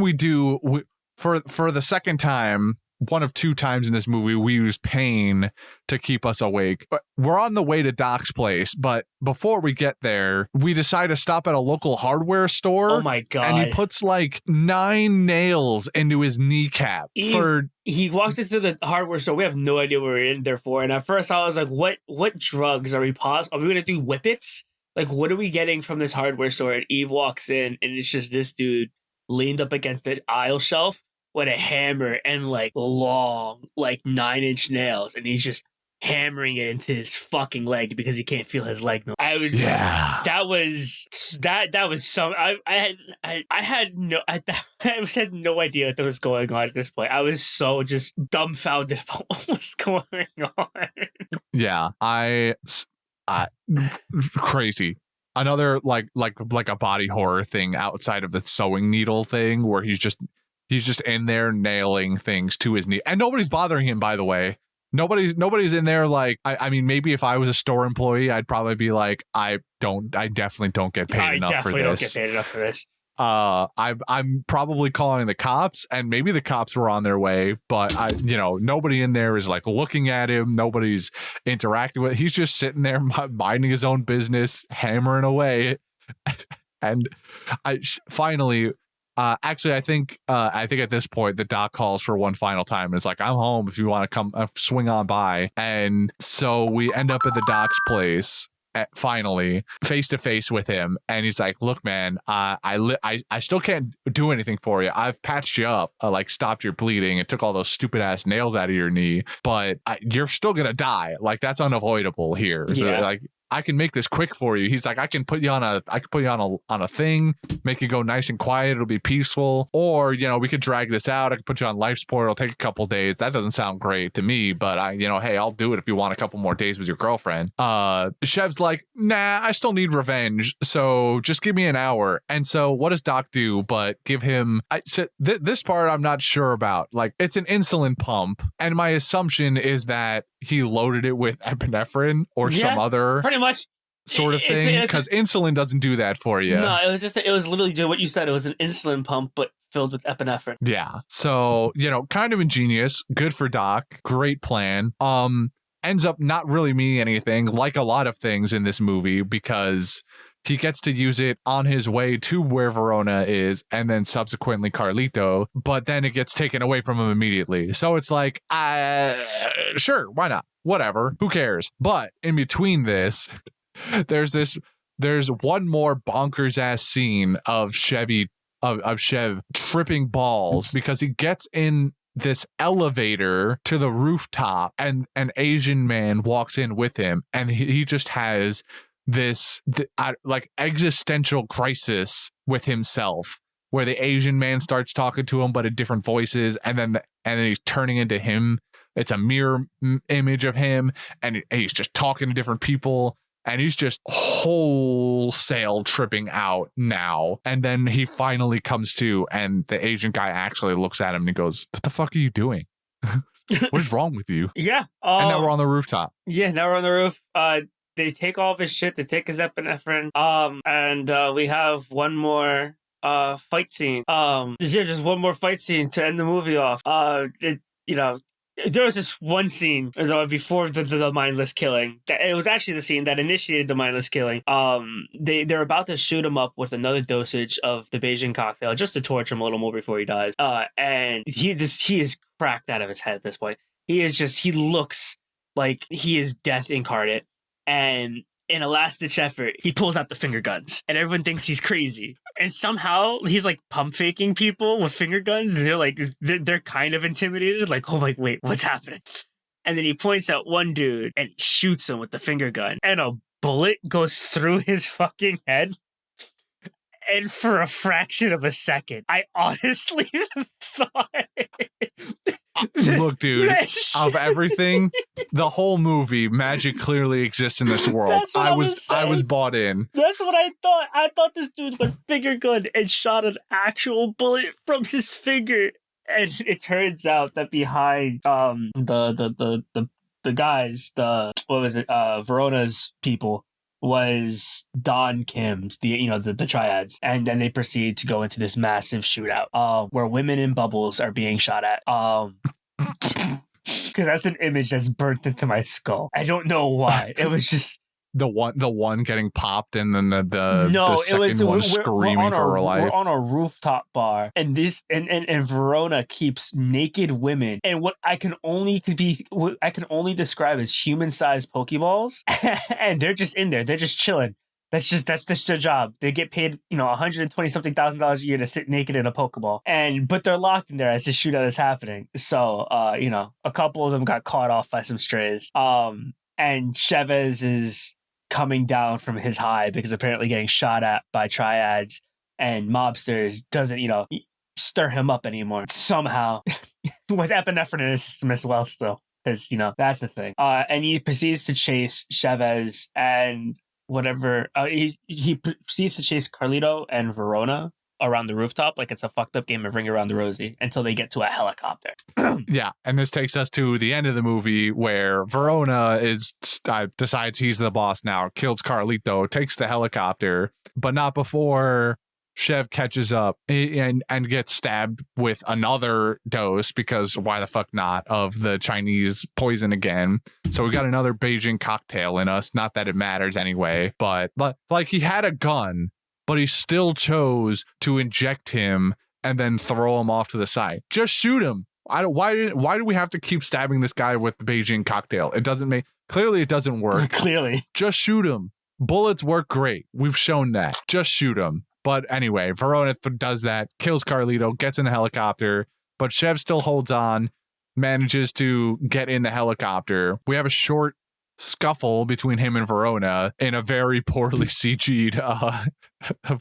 we do for the second time, one of 2 times in this movie, we use pain to keep us awake. We're on the way to Doc's place, but before we get there, we decide to stop at a local hardware store. Oh my God. And he puts like 9 nails into his kneecap. He walks into the hardware store. We have no idea what we're in there for. And at first I was like, what drugs are we going to do? Whippets? Like, what are we getting from this hardware store? And Eve walks in and it's just this dude leaned up against the aisle shelf with a hammer and like long, like 9-inch nails. And he's just hammering it into his fucking leg because he can't feel his leg. I was some. I had no idea what was going on at this point. I was so just dumbfounded about what was going on. Yeah, crazy. Another like a body horror thing outside of the sewing needle thing where he's just in there nailing things to his knee, and nobody's bothering him, by the way. Nobody's in there like, I mean, maybe if I was a store employee, I'd probably be like, I definitely don't get paid enough for this. I definitely don't get paid enough for this. I'm probably calling the cops, and maybe the cops were on their way, but nobody in there is like looking at him. Nobody's interacting with. He's just sitting there minding his own business, hammering away. And finally, actually, I think at this point the doc calls for one final time. And it's like, I'm home if you want to come swing on by. And so we end up at the doc's place. finally face to face with him, and he's like, look, man, I still can't do anything for you. I've patched you up, like stopped your bleeding and took all those stupid ass nails out of your knee, but you're still gonna die. Like, that's unavoidable here. Yeah. Like, I can make this quick for you. He's like, I can put you on a thing, make you go nice and quiet. It'll be peaceful. Or, we could drag this out. I could put you on life support. It'll take a couple days. That doesn't sound great to me, but hey, I'll do it if you want a couple more days with your girlfriend. Chev's like, nah, I still need revenge. So just give me an hour. And so what does Doc do but give him, this part I'm not sure about. Like, it's an insulin pump. And my assumption is that he loaded it with epinephrine or some other pretty much sort of thing, because insulin doesn't do that for you. No, it was literally doing what you said. It was an insulin pump, but filled with epinephrine. Yeah. So, kind of ingenious, good for Doc, great plan. Ends up not really meaning anything, like a lot of things in this movie, because he gets to use it on his way to where Verona is, and then subsequently Carlito, but then it gets taken away from him immediately. So it's like, sure, why not? Whatever, who cares? But in between this, there's one more bonkers ass scene of Chev tripping balls because he gets in this elevator to the rooftop, and an Asian man walks in with him, and he just has this like existential crisis with himself, where the Asian man starts talking to him but in different voices, and then he's turning into him. It's a mirror image of him, and he's just talking to different people, and he's just wholesale tripping out now. And then he finally comes to, and the Asian guy actually looks at him and he goes, what the fuck are you doing? What is wrong with you? Yeah. And now we're on the rooftop. Yeah, now we're on the roof. They take all of his shit. They take his epinephrine. And we have one more fight scene. Just one more fight scene to end the movie off. There was this one scene before the mindless killing. It was actually the scene that initiated the mindless killing. They're about to shoot him up with another dosage of the Beijing cocktail just to torture him a little more before he dies. And he is cracked out of his head at this point. He looks like he is death incarnate. And in a last-ditch effort, he pulls out the finger guns, and everyone thinks he's crazy. And somehow he's like pump faking people with finger guns, and they're kind of intimidated, like, oh my, wait, what's happening? And then he points at one dude and shoots him with the finger gun, and a bullet goes through his fucking head. And for a fraction of a second, I honestly thought. Look, dude, of everything, the whole movie, magic clearly exists in this world. I was bought in. That's what I thought. I thought this dude went finger gun and shot an actual bullet from his finger. And it turns out that behind the guys, Verona's people, was Don Kim's, the triads, and then they proceed to go into this massive shootout where women in bubbles are being shot at. Because that's an image that's burnt into my skull. I don't know why. It was just the one getting popped, and then the second one screaming for her life. We're on a rooftop bar, and Verona keeps naked women, and what I can only describe as human-sized Pokeballs, and they're just in there, they're just chilling. That's just their job. They get paid, $120-something thousand a year to sit naked in a Pokeball, but they're locked in there as the shootout is happening. So, a couple of them got caught off by some strays. And Chavez is coming down from his high because apparently getting shot at by triads and mobsters doesn't, stir him up anymore. Somehow, with epinephrine in his system as well still, because, that's the thing. And he proceeds to chase Chavez and whatever. He proceeds to chase Carlito and Verona around the rooftop like it's a fucked up game of Ring Around the Rosie until they get to a helicopter. Yeah, and this takes us to the end of the movie where Verona decides he's the boss now, kills Carlito, takes the helicopter, but not before Chev catches up and gets stabbed with another dose, because why the fuck not, of the Chinese poison again. So we got another Beijing cocktail in us. Not that it matters anyway, but like he had a gun, but he still chose to inject him and then throw him off to the side. Just shoot him. Why do we have to keep stabbing this guy with the Beijing cocktail? It doesn't work. Clearly. Just shoot him. bullets work great. We've shown that. Just shoot them. But anyway, Verona does that, kills Carlito, gets in the helicopter, but Chev still holds on, manages to get in the helicopter. We have a short scuffle between him and Verona in a very poorly CG'd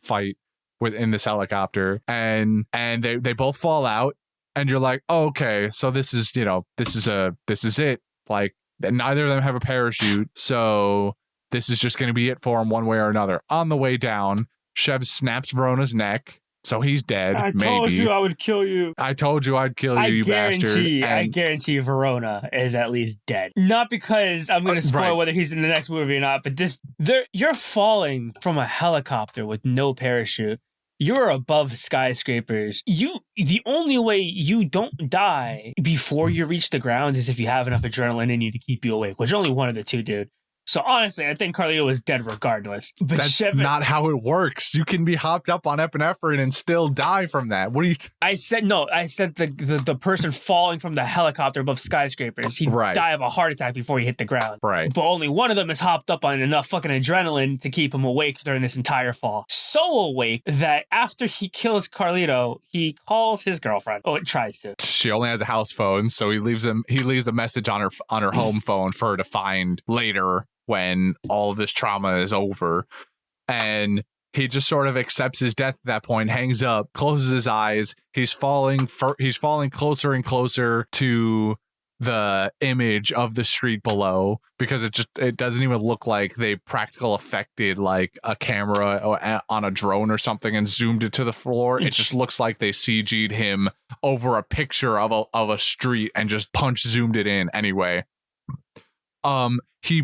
fight within this helicopter, and they both fall out, and you're like, oh, okay, so this is it. Like, neither of them have a parachute, so this is just going to be it for him one way or another. On the way down, Chev snaps Verona's neck, so he's dead. I told you I would kill you. I told you I'd kill you, you bastard. I guarantee Verona is at least dead. Not because I'm going to spoil whether he's in the next movie or not, but you're falling from a helicopter with no parachute. You're above skyscrapers. The only way you don't die before you reach the ground is if you have enough adrenaline in you to keep you awake, which only one of the two, dude. So honestly, I think Carlito was dead regardless. But that's not how it works. You can be hopped up on epinephrine and still die from that. What do you? I said no. I said the person falling from the helicopter above skyscrapers. He'd die of a heart attack before he hit the ground. Right. But only one of them is hopped up on enough fucking adrenaline to keep him awake during this entire fall. So awake that after he kills Carlito, he calls his girlfriend. Oh, it tries to. She only has a house phone, so he leaves a message on her home phone for her to find later, when all of this trauma is over. And he just sort of accepts his death at that point, hangs up, closes his eyes. He's falling closer and closer to the image of the street below, because it doesn't even look like they practical effected like a camera on a drone or something and zoomed it to the floor. It just looks like they CG'd him over a picture of a street and just punch zoomed it in. Anyway, he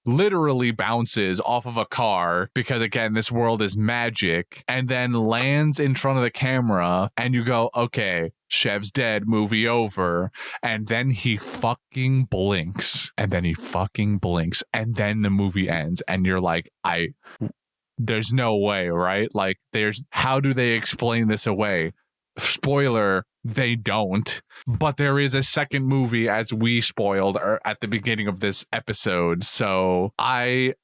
literally bounces off of a car, because again, this world is magic, and then lands in front of the camera, and you go, okay, Chev's dead, movie over. And then he fucking blinks, and then the movie ends, and you're like, there's no way, right? Like, how do they explain this away? Spoiler, they don't. But there is a second movie, as we spoiled at the beginning of this episode. So I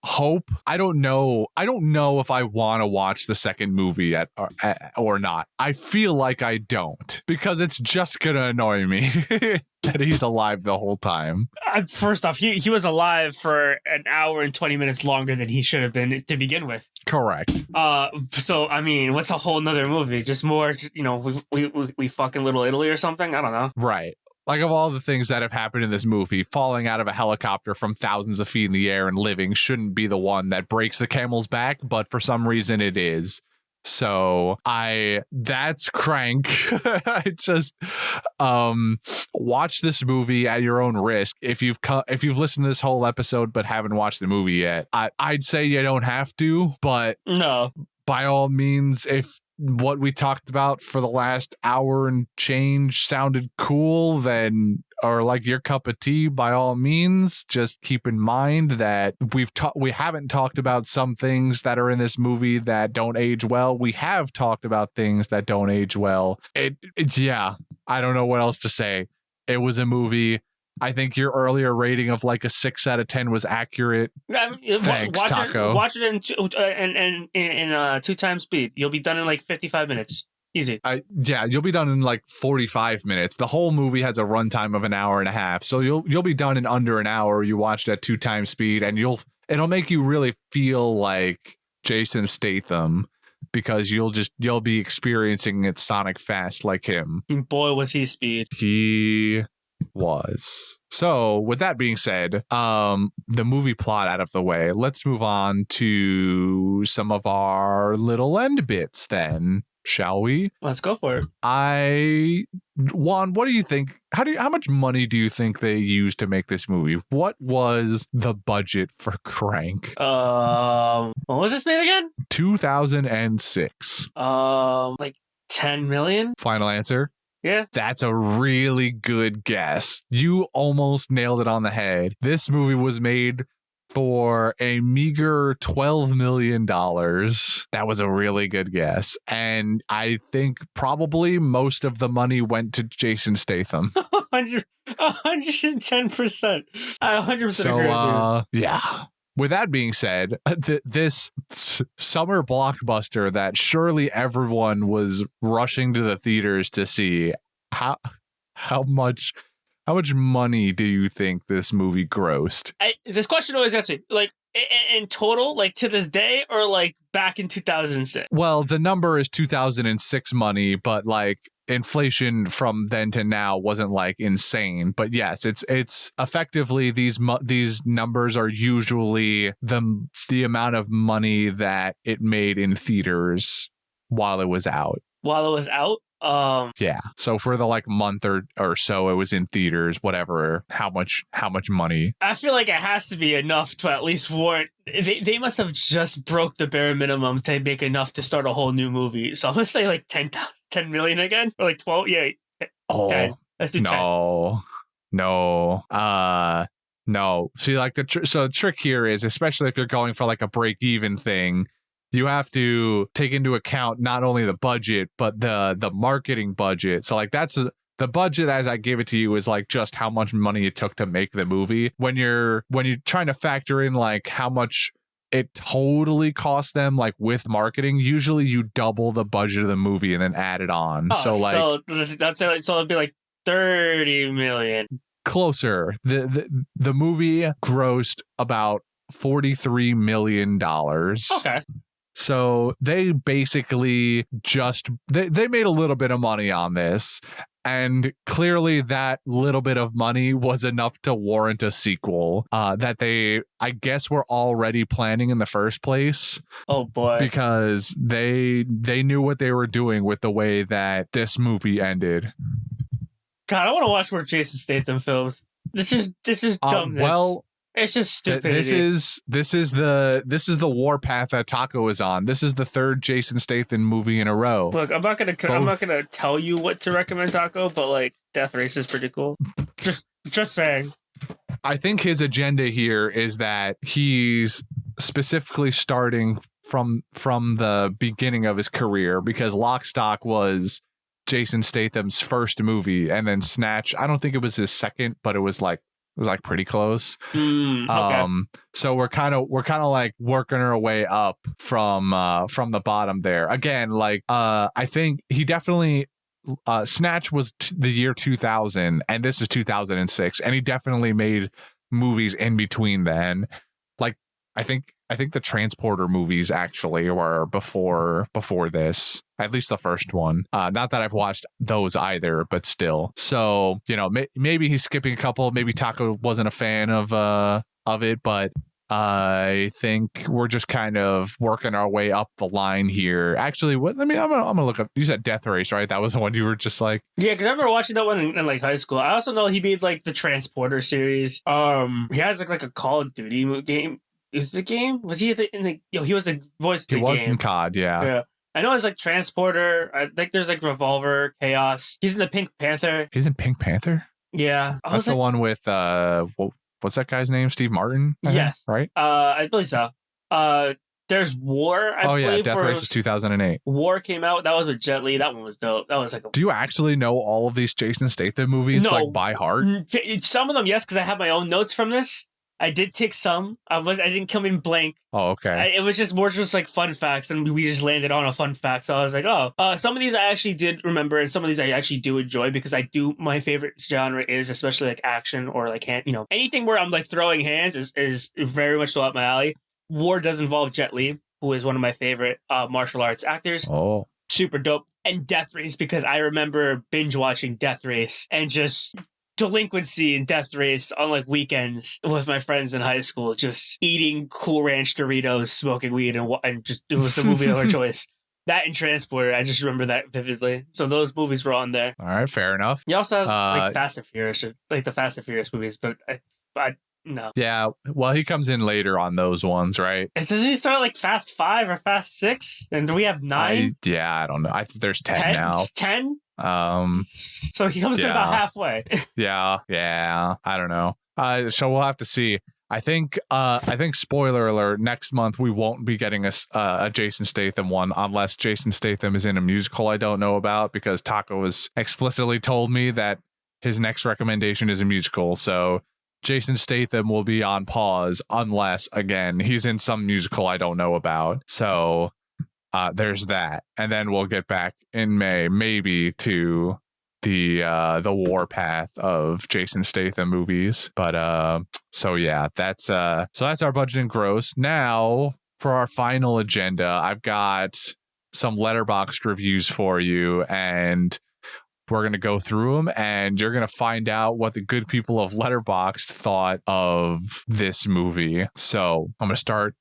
don't know if I want to watch the second movie or not. I feel like I don't, because it's just gonna annoy me that he's alive the whole time. First off, he was alive for an hour and 20 minutes longer than he should have been to begin with. Correct. So I mean, what's a whole nother movie? Just more, we fucking Little Italy or something? I don't know. Right. Like, of all the things that have happened in this movie, falling out of a helicopter from thousands of feet in the air and living shouldn't be the one that breaks the camel's back, but for some reason it is. So that's Crank. I just watch this movie at your own risk. If you've listened to this whole episode but haven't watched the movie yet, I'd say you don't have to, but no, by all means, if what we talked about for the last hour and change sounded cool, then, or like your cup of tea, by all means, just keep in mind that we haven't talked about some things that are in this movie that don't age well. We have talked about things that don't age well. Yeah, I don't know what else to say. It was a movie. I think your earlier rating of like a 6 out of 10 was accurate. Thanks, Taco. Watch it in 2x speed. You'll be done in like 55 minutes. Easy. You'll be done in like 45 minutes. The whole movie has a runtime of an hour and a half, so you'll be done in under an hour. You watched at 2x speed, and it'll make you really feel like Jason Statham, because you'll be experiencing it sonic fast like him. Boy, was he speed. He was. So with that being said, the movie plot out of the way, let's move on to some of our little end bits then, shall we? Let's go for it. Juan, what do you think? How much money do you think they used to make this movie? What was the budget for Crank? What was this made again? 2006. Like 10 million? Final answer? Yeah. That's a really good guess. You almost nailed it on the head. This movie was made for a meager $12 million. That was a really good guess. And I think probably most of the money went to Jason Statham. 110%. I 100% agree with you. Yeah. with that being said, this summer blockbuster that surely everyone was rushing to the theaters to see, how much money do you think this movie grossed? This question always asks me, like, in total, like to this day, or like back in 2006? Well, the number is 2006 money, but like inflation from then to now wasn't like insane. But yes, it's effectively these numbers are usually the amount of money that it made in theaters while it was out. Yeah. So for the like month or so it was in theaters, whatever, how much money? I feel like it has to be enough to at least warrant. They must have just broke the bare minimum to make enough to start a whole new movie. So I'm gonna say like 10 million again, or like 12. Yeah. 10. Let's do 10. No. See, like the trick here is, especially if you're going for like a break even thing, you have to take into account not only the budget but the marketing budget. So like that's the budget as I gave it to you is like just how much money it took to make the movie. When you're trying to factor in like how much it totally cost them, like with marketing, usually you double the budget of the movie and then add it on. So that's it. So it'd be like 30 million. Closer. The movie grossed about $43 million. Okay. So they basically they made a little bit of money on this, and clearly that little bit of money was enough to warrant a sequel that they, I guess, were already planning in the first place. Oh boy. Because they knew what they were doing with the way that this movie ended. God, I want to watch more Jason Statham films. This is dumbness. Well, it's just stupidity. This is the war path that Taco is on. This is the third Jason Statham movie in a row. Look, I'm not gonna tell you what to recommend, Taco, but like Death Race is pretty cool. Just saying. I think his agenda here is that he's specifically starting from the beginning of his career, because Lock, Stock was Jason Statham's first movie, and then Snatch, I don't think it was his second, but it was like pretty close. Okay. So we're kind of like working our way up from the bottom there. Again, like I think he definitely Snatch was the year 2000 and this is 2006, and he definitely made movies in between then. Like I think the Transporter movies actually were before this, at least the first one. Not that I've watched those either, but still. So, you know, maybe he's skipping a couple. Maybe Taco wasn't a fan of it, but I think we're just kind of working our way up the line here. Actually, I'm gonna look up. You said Death Race, right? That was the one you were just like, yeah, because I remember watching that one in like high school. I also know he made like the Transporter series. He has like a Call of Duty game. Is the game? Was he in the? He was a voice. He was in COD, yeah. Yeah. I know it's like Transporter. I think there's like Revolver, Chaos. He's in the Pink Panther. He's in Pink Panther? Yeah. That's the one with what's that guy's name? Steve Martin? Yes. Right? I believe so. There's War. I believe, Death Race was 2008. War came out. That was with Jet Li. That one was dope. That was like. Do you actually know all of these Jason Statham movies like by heart? Some of them, yes, because I have my own notes from this. I did take some. I didn't come in blank. Oh, okay. It was just more like fun facts, and we just landed on a fun fact. So I was like, some of these I actually did remember, and some of these I actually do enjoy, because my favorite genre is especially like action or like anything where I'm like throwing hands is very much so up my alley. War does involve Jet Li, who is one of my favorite martial arts actors. Oh, super dope. And Death Race, because I remember binge watching Death Race and just delinquency in Death Race on like weekends with my friends in high school, just eating Cool Ranch Doritos, smoking weed, and just it was the movie of our choice. That and Transporter, I just remember that vividly. So those movies were on there. All right, fair enough. He also has like Fast and Furious, like the Fast and Furious movies, but I no. Yeah, well, he comes in later on those ones, right? Doesn't he start like Fast 5 or Fast 6? And do we have 9? I don't know. I think there's 10 now. 10? So he comes in about halfway. yeah, I don't know. So we'll have to see. I think spoiler alert, next month we won't be getting a Jason Statham one unless Jason Statham is in a musical I don't know about, because Taco has explicitly told me that his next recommendation is a musical. So Jason Statham will be on pause unless, again, he's in some musical I don't know about. So there's that. And then we'll get back in May, maybe, to the warpath of Jason Statham movies. But so yeah, that's our budget and gross. Now for our final agenda, I've got some Letterboxd reviews for you, and we're going to go through them, and you're going to find out what the good people of Letterboxd thought of this movie. So I'm going to start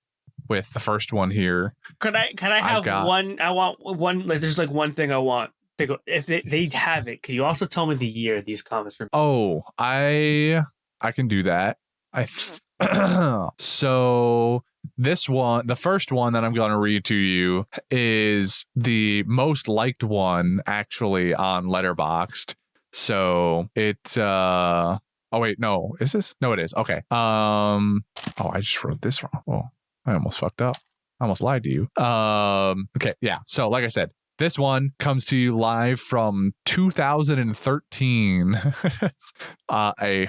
with the first one here. Can I have one? I want one. Like, there's like one thing I want. If they have it, can you also tell me the year these comics were? Oh, I can do that. So this one, the first one that I'm going to read to you, is the most liked one actually on Letterboxd. So it's oh wait, no, is this? No, it is. Okay. Oh, I just wrote this wrong. Oh, I almost fucked up. I almost lied to you. Okay, yeah. So like I said, this one comes to you live from 2013. A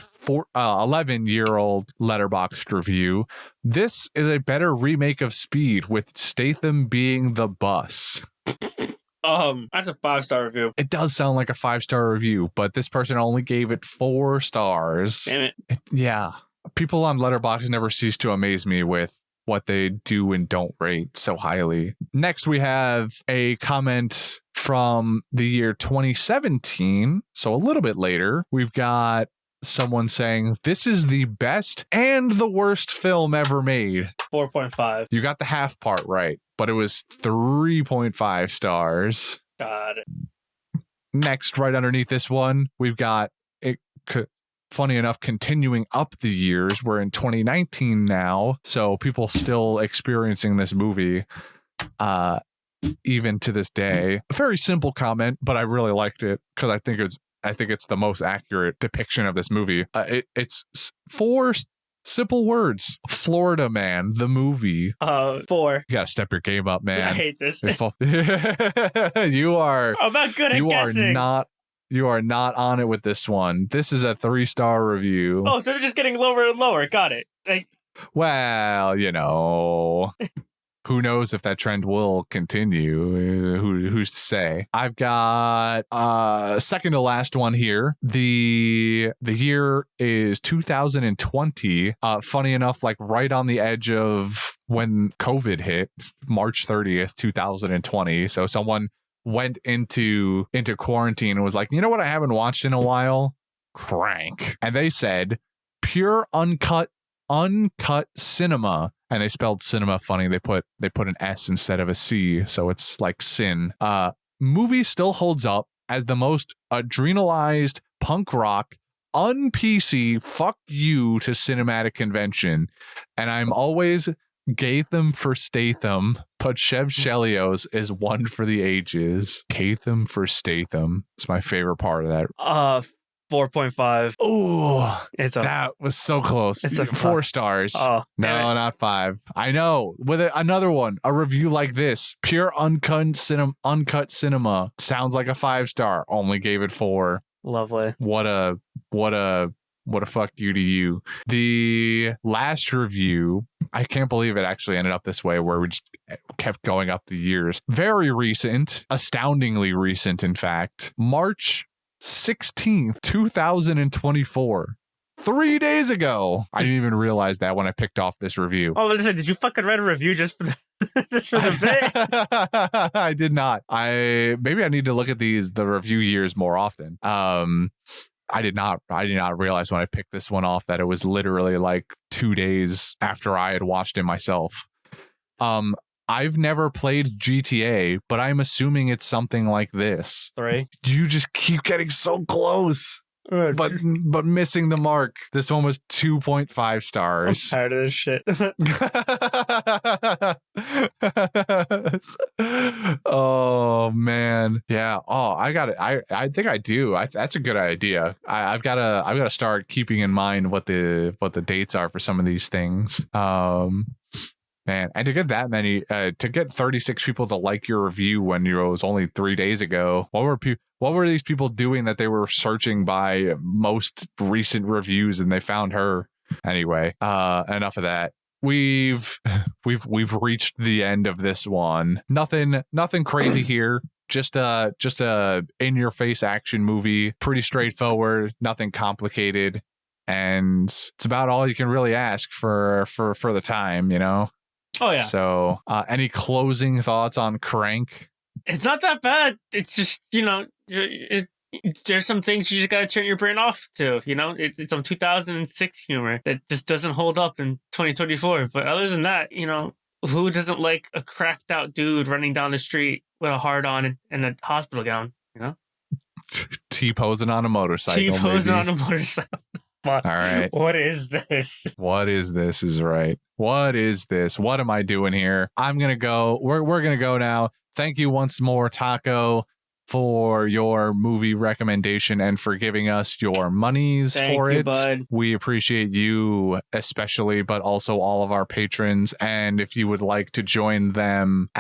11-year-old Letterboxd review. This is a better remake of Speed, with Statham being the bus. That's a 5-star review. It does sound like a 5-star review, but this person only gave it 4 stars. Damn it. Yeah. People on Letterboxd never cease to amaze me with what they do and don't rate so highly. Next, we have a comment from the year 2017. So a little bit later, we've got someone saying, this is the best and the worst film ever made. 4.5. You got the half part right, but it was 3.5 stars. Got it. Next, right underneath this one, we've got it. Funny enough, continuing up the years, we're in 2019 now, so people still experiencing this movie even to this day. A very simple comment, but I really liked it because I think it's the most accurate depiction of this movie. It's 4 simple words: Florida Man, the movie. 4. You gotta step your game up, man. I hate this. You are. I'm not good at guessing. You are not on it with this one. This is a 3-star review. Oh, so they're just getting lower and lower. Got it. Well, who knows if that trend will continue? Who's to say? I've got second to last one here. The year is 2020. Funny enough, like right on the edge of when COVID hit, March 30th, 2020. So someone went into quarantine and was like, you know what I haven't watched in a while? Crank. And they said pure uncut cinema. And they spelled cinema funny. They put an S instead of a C, so it's like sin. Movie still holds up as the most adrenalized punk rock un-PC fuck you to cinematic convention. And I'm always Gatham for Statham, but Chev Chelios is one for the ages. Gatham for Statham. It's my favorite part of that. 4.5. Oh, that was so close. It's a 4 stars. Oh, no, not 5. I know. With another one, a review like this, pure uncut cinema, sounds like a 5-star. Only gave it 4. Lovely. What a fuck you to you. The last review, I can't believe it actually ended up this way, where we just kept going up the years. Very recent, astoundingly recent, in fact. March 16th, 2024. 3 days ago. I didn't even realize that when I picked off this review. Oh, listen, did you fucking write a review just for the just for the bit? I did not. Maybe I need to look at the review years more often. I did not realize when I picked this one off that it was literally like 2 days after I had watched it myself. I've never played GTA, but I'm assuming it's something like this. 3. You just keep getting so close, but missing the mark. This one was 2.5 stars. I'm tired of this shit. Oh man, yeah. Oh, I got it. I think I do. That's a good idea. I've got to start keeping in mind what the dates are for some of these things. Man, and to get that many, to get 36 people to like your review when it was only 3 days ago, what were these people doing that they were searching by most recent reviews and they found her? Anyway, enough of that. We've reached the end of this one. Nothing crazy here. Just a in your face action movie, pretty straightforward, nothing complicated, and it's about all you can really ask for the time, you know. Oh yeah. So, any closing thoughts on Crank? It's not that bad. It's just, there's some things you just gotta turn your brain off to. It's some 2006 humor that just doesn't hold up in 2024. But other than that, who doesn't like a cracked out dude running down the street with a hard on and a hospital gown? T-posing on a motorcycle. T-posing on a motorcycle. All right. What is this? What is this is right. What is this? What am I doing here? I'm going to go. We're going to go now. Thank you once more, Taco, for your movie recommendation and for giving us your monies for it. Bud. We appreciate you especially, but also all of our patrons. And if you would like to join them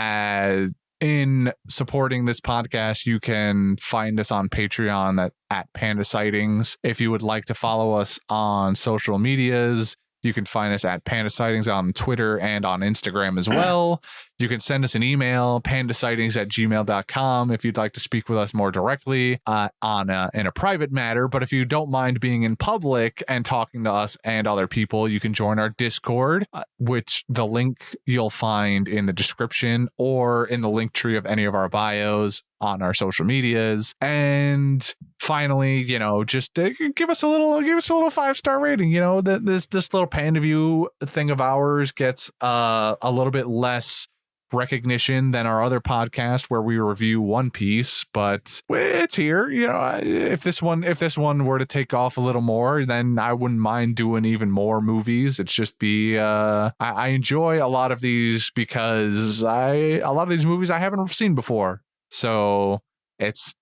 in supporting this podcast, you can find us on Patreon at Panda Sightings. If you would like to follow us on social medias, you can find us at Panda Sightings on Twitter and on Instagram as well. You can send us an email, pandasightings@gmail.com, if you'd like to speak with us more directly in a private matter. But if you don't mind being in public and talking to us and other people, you can join our Discord, which the link you'll find in the description or in the link tree of any of our bios on our social medias. And finally, just give us a little 5-star rating. This little Panda View thing of ours gets a little bit less recognition than our other podcast where we review One Piece, but it's here. If this one were to take off a little more, then I wouldn't mind doing even more movies. It's just I enjoy a lot of these because a lot of these movies I haven't seen before. So it's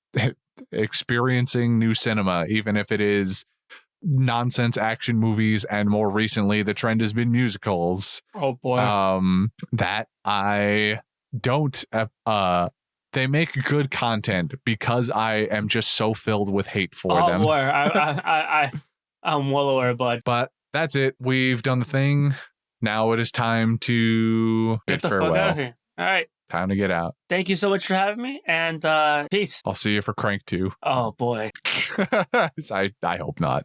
experiencing new cinema, even if it is nonsense action movies, and more recently the trend has been musicals. Oh boy. That I don't they make good content because I am just so filled with hate for them. Boy. I'm well aware, bud. But that's it. We've done the thing. Now it is time to Get the farewell. fuck out of here. All right. Time to get out. Thank you so much for having me, and peace. I'll see you for Crank 2. Oh boy. I hope not.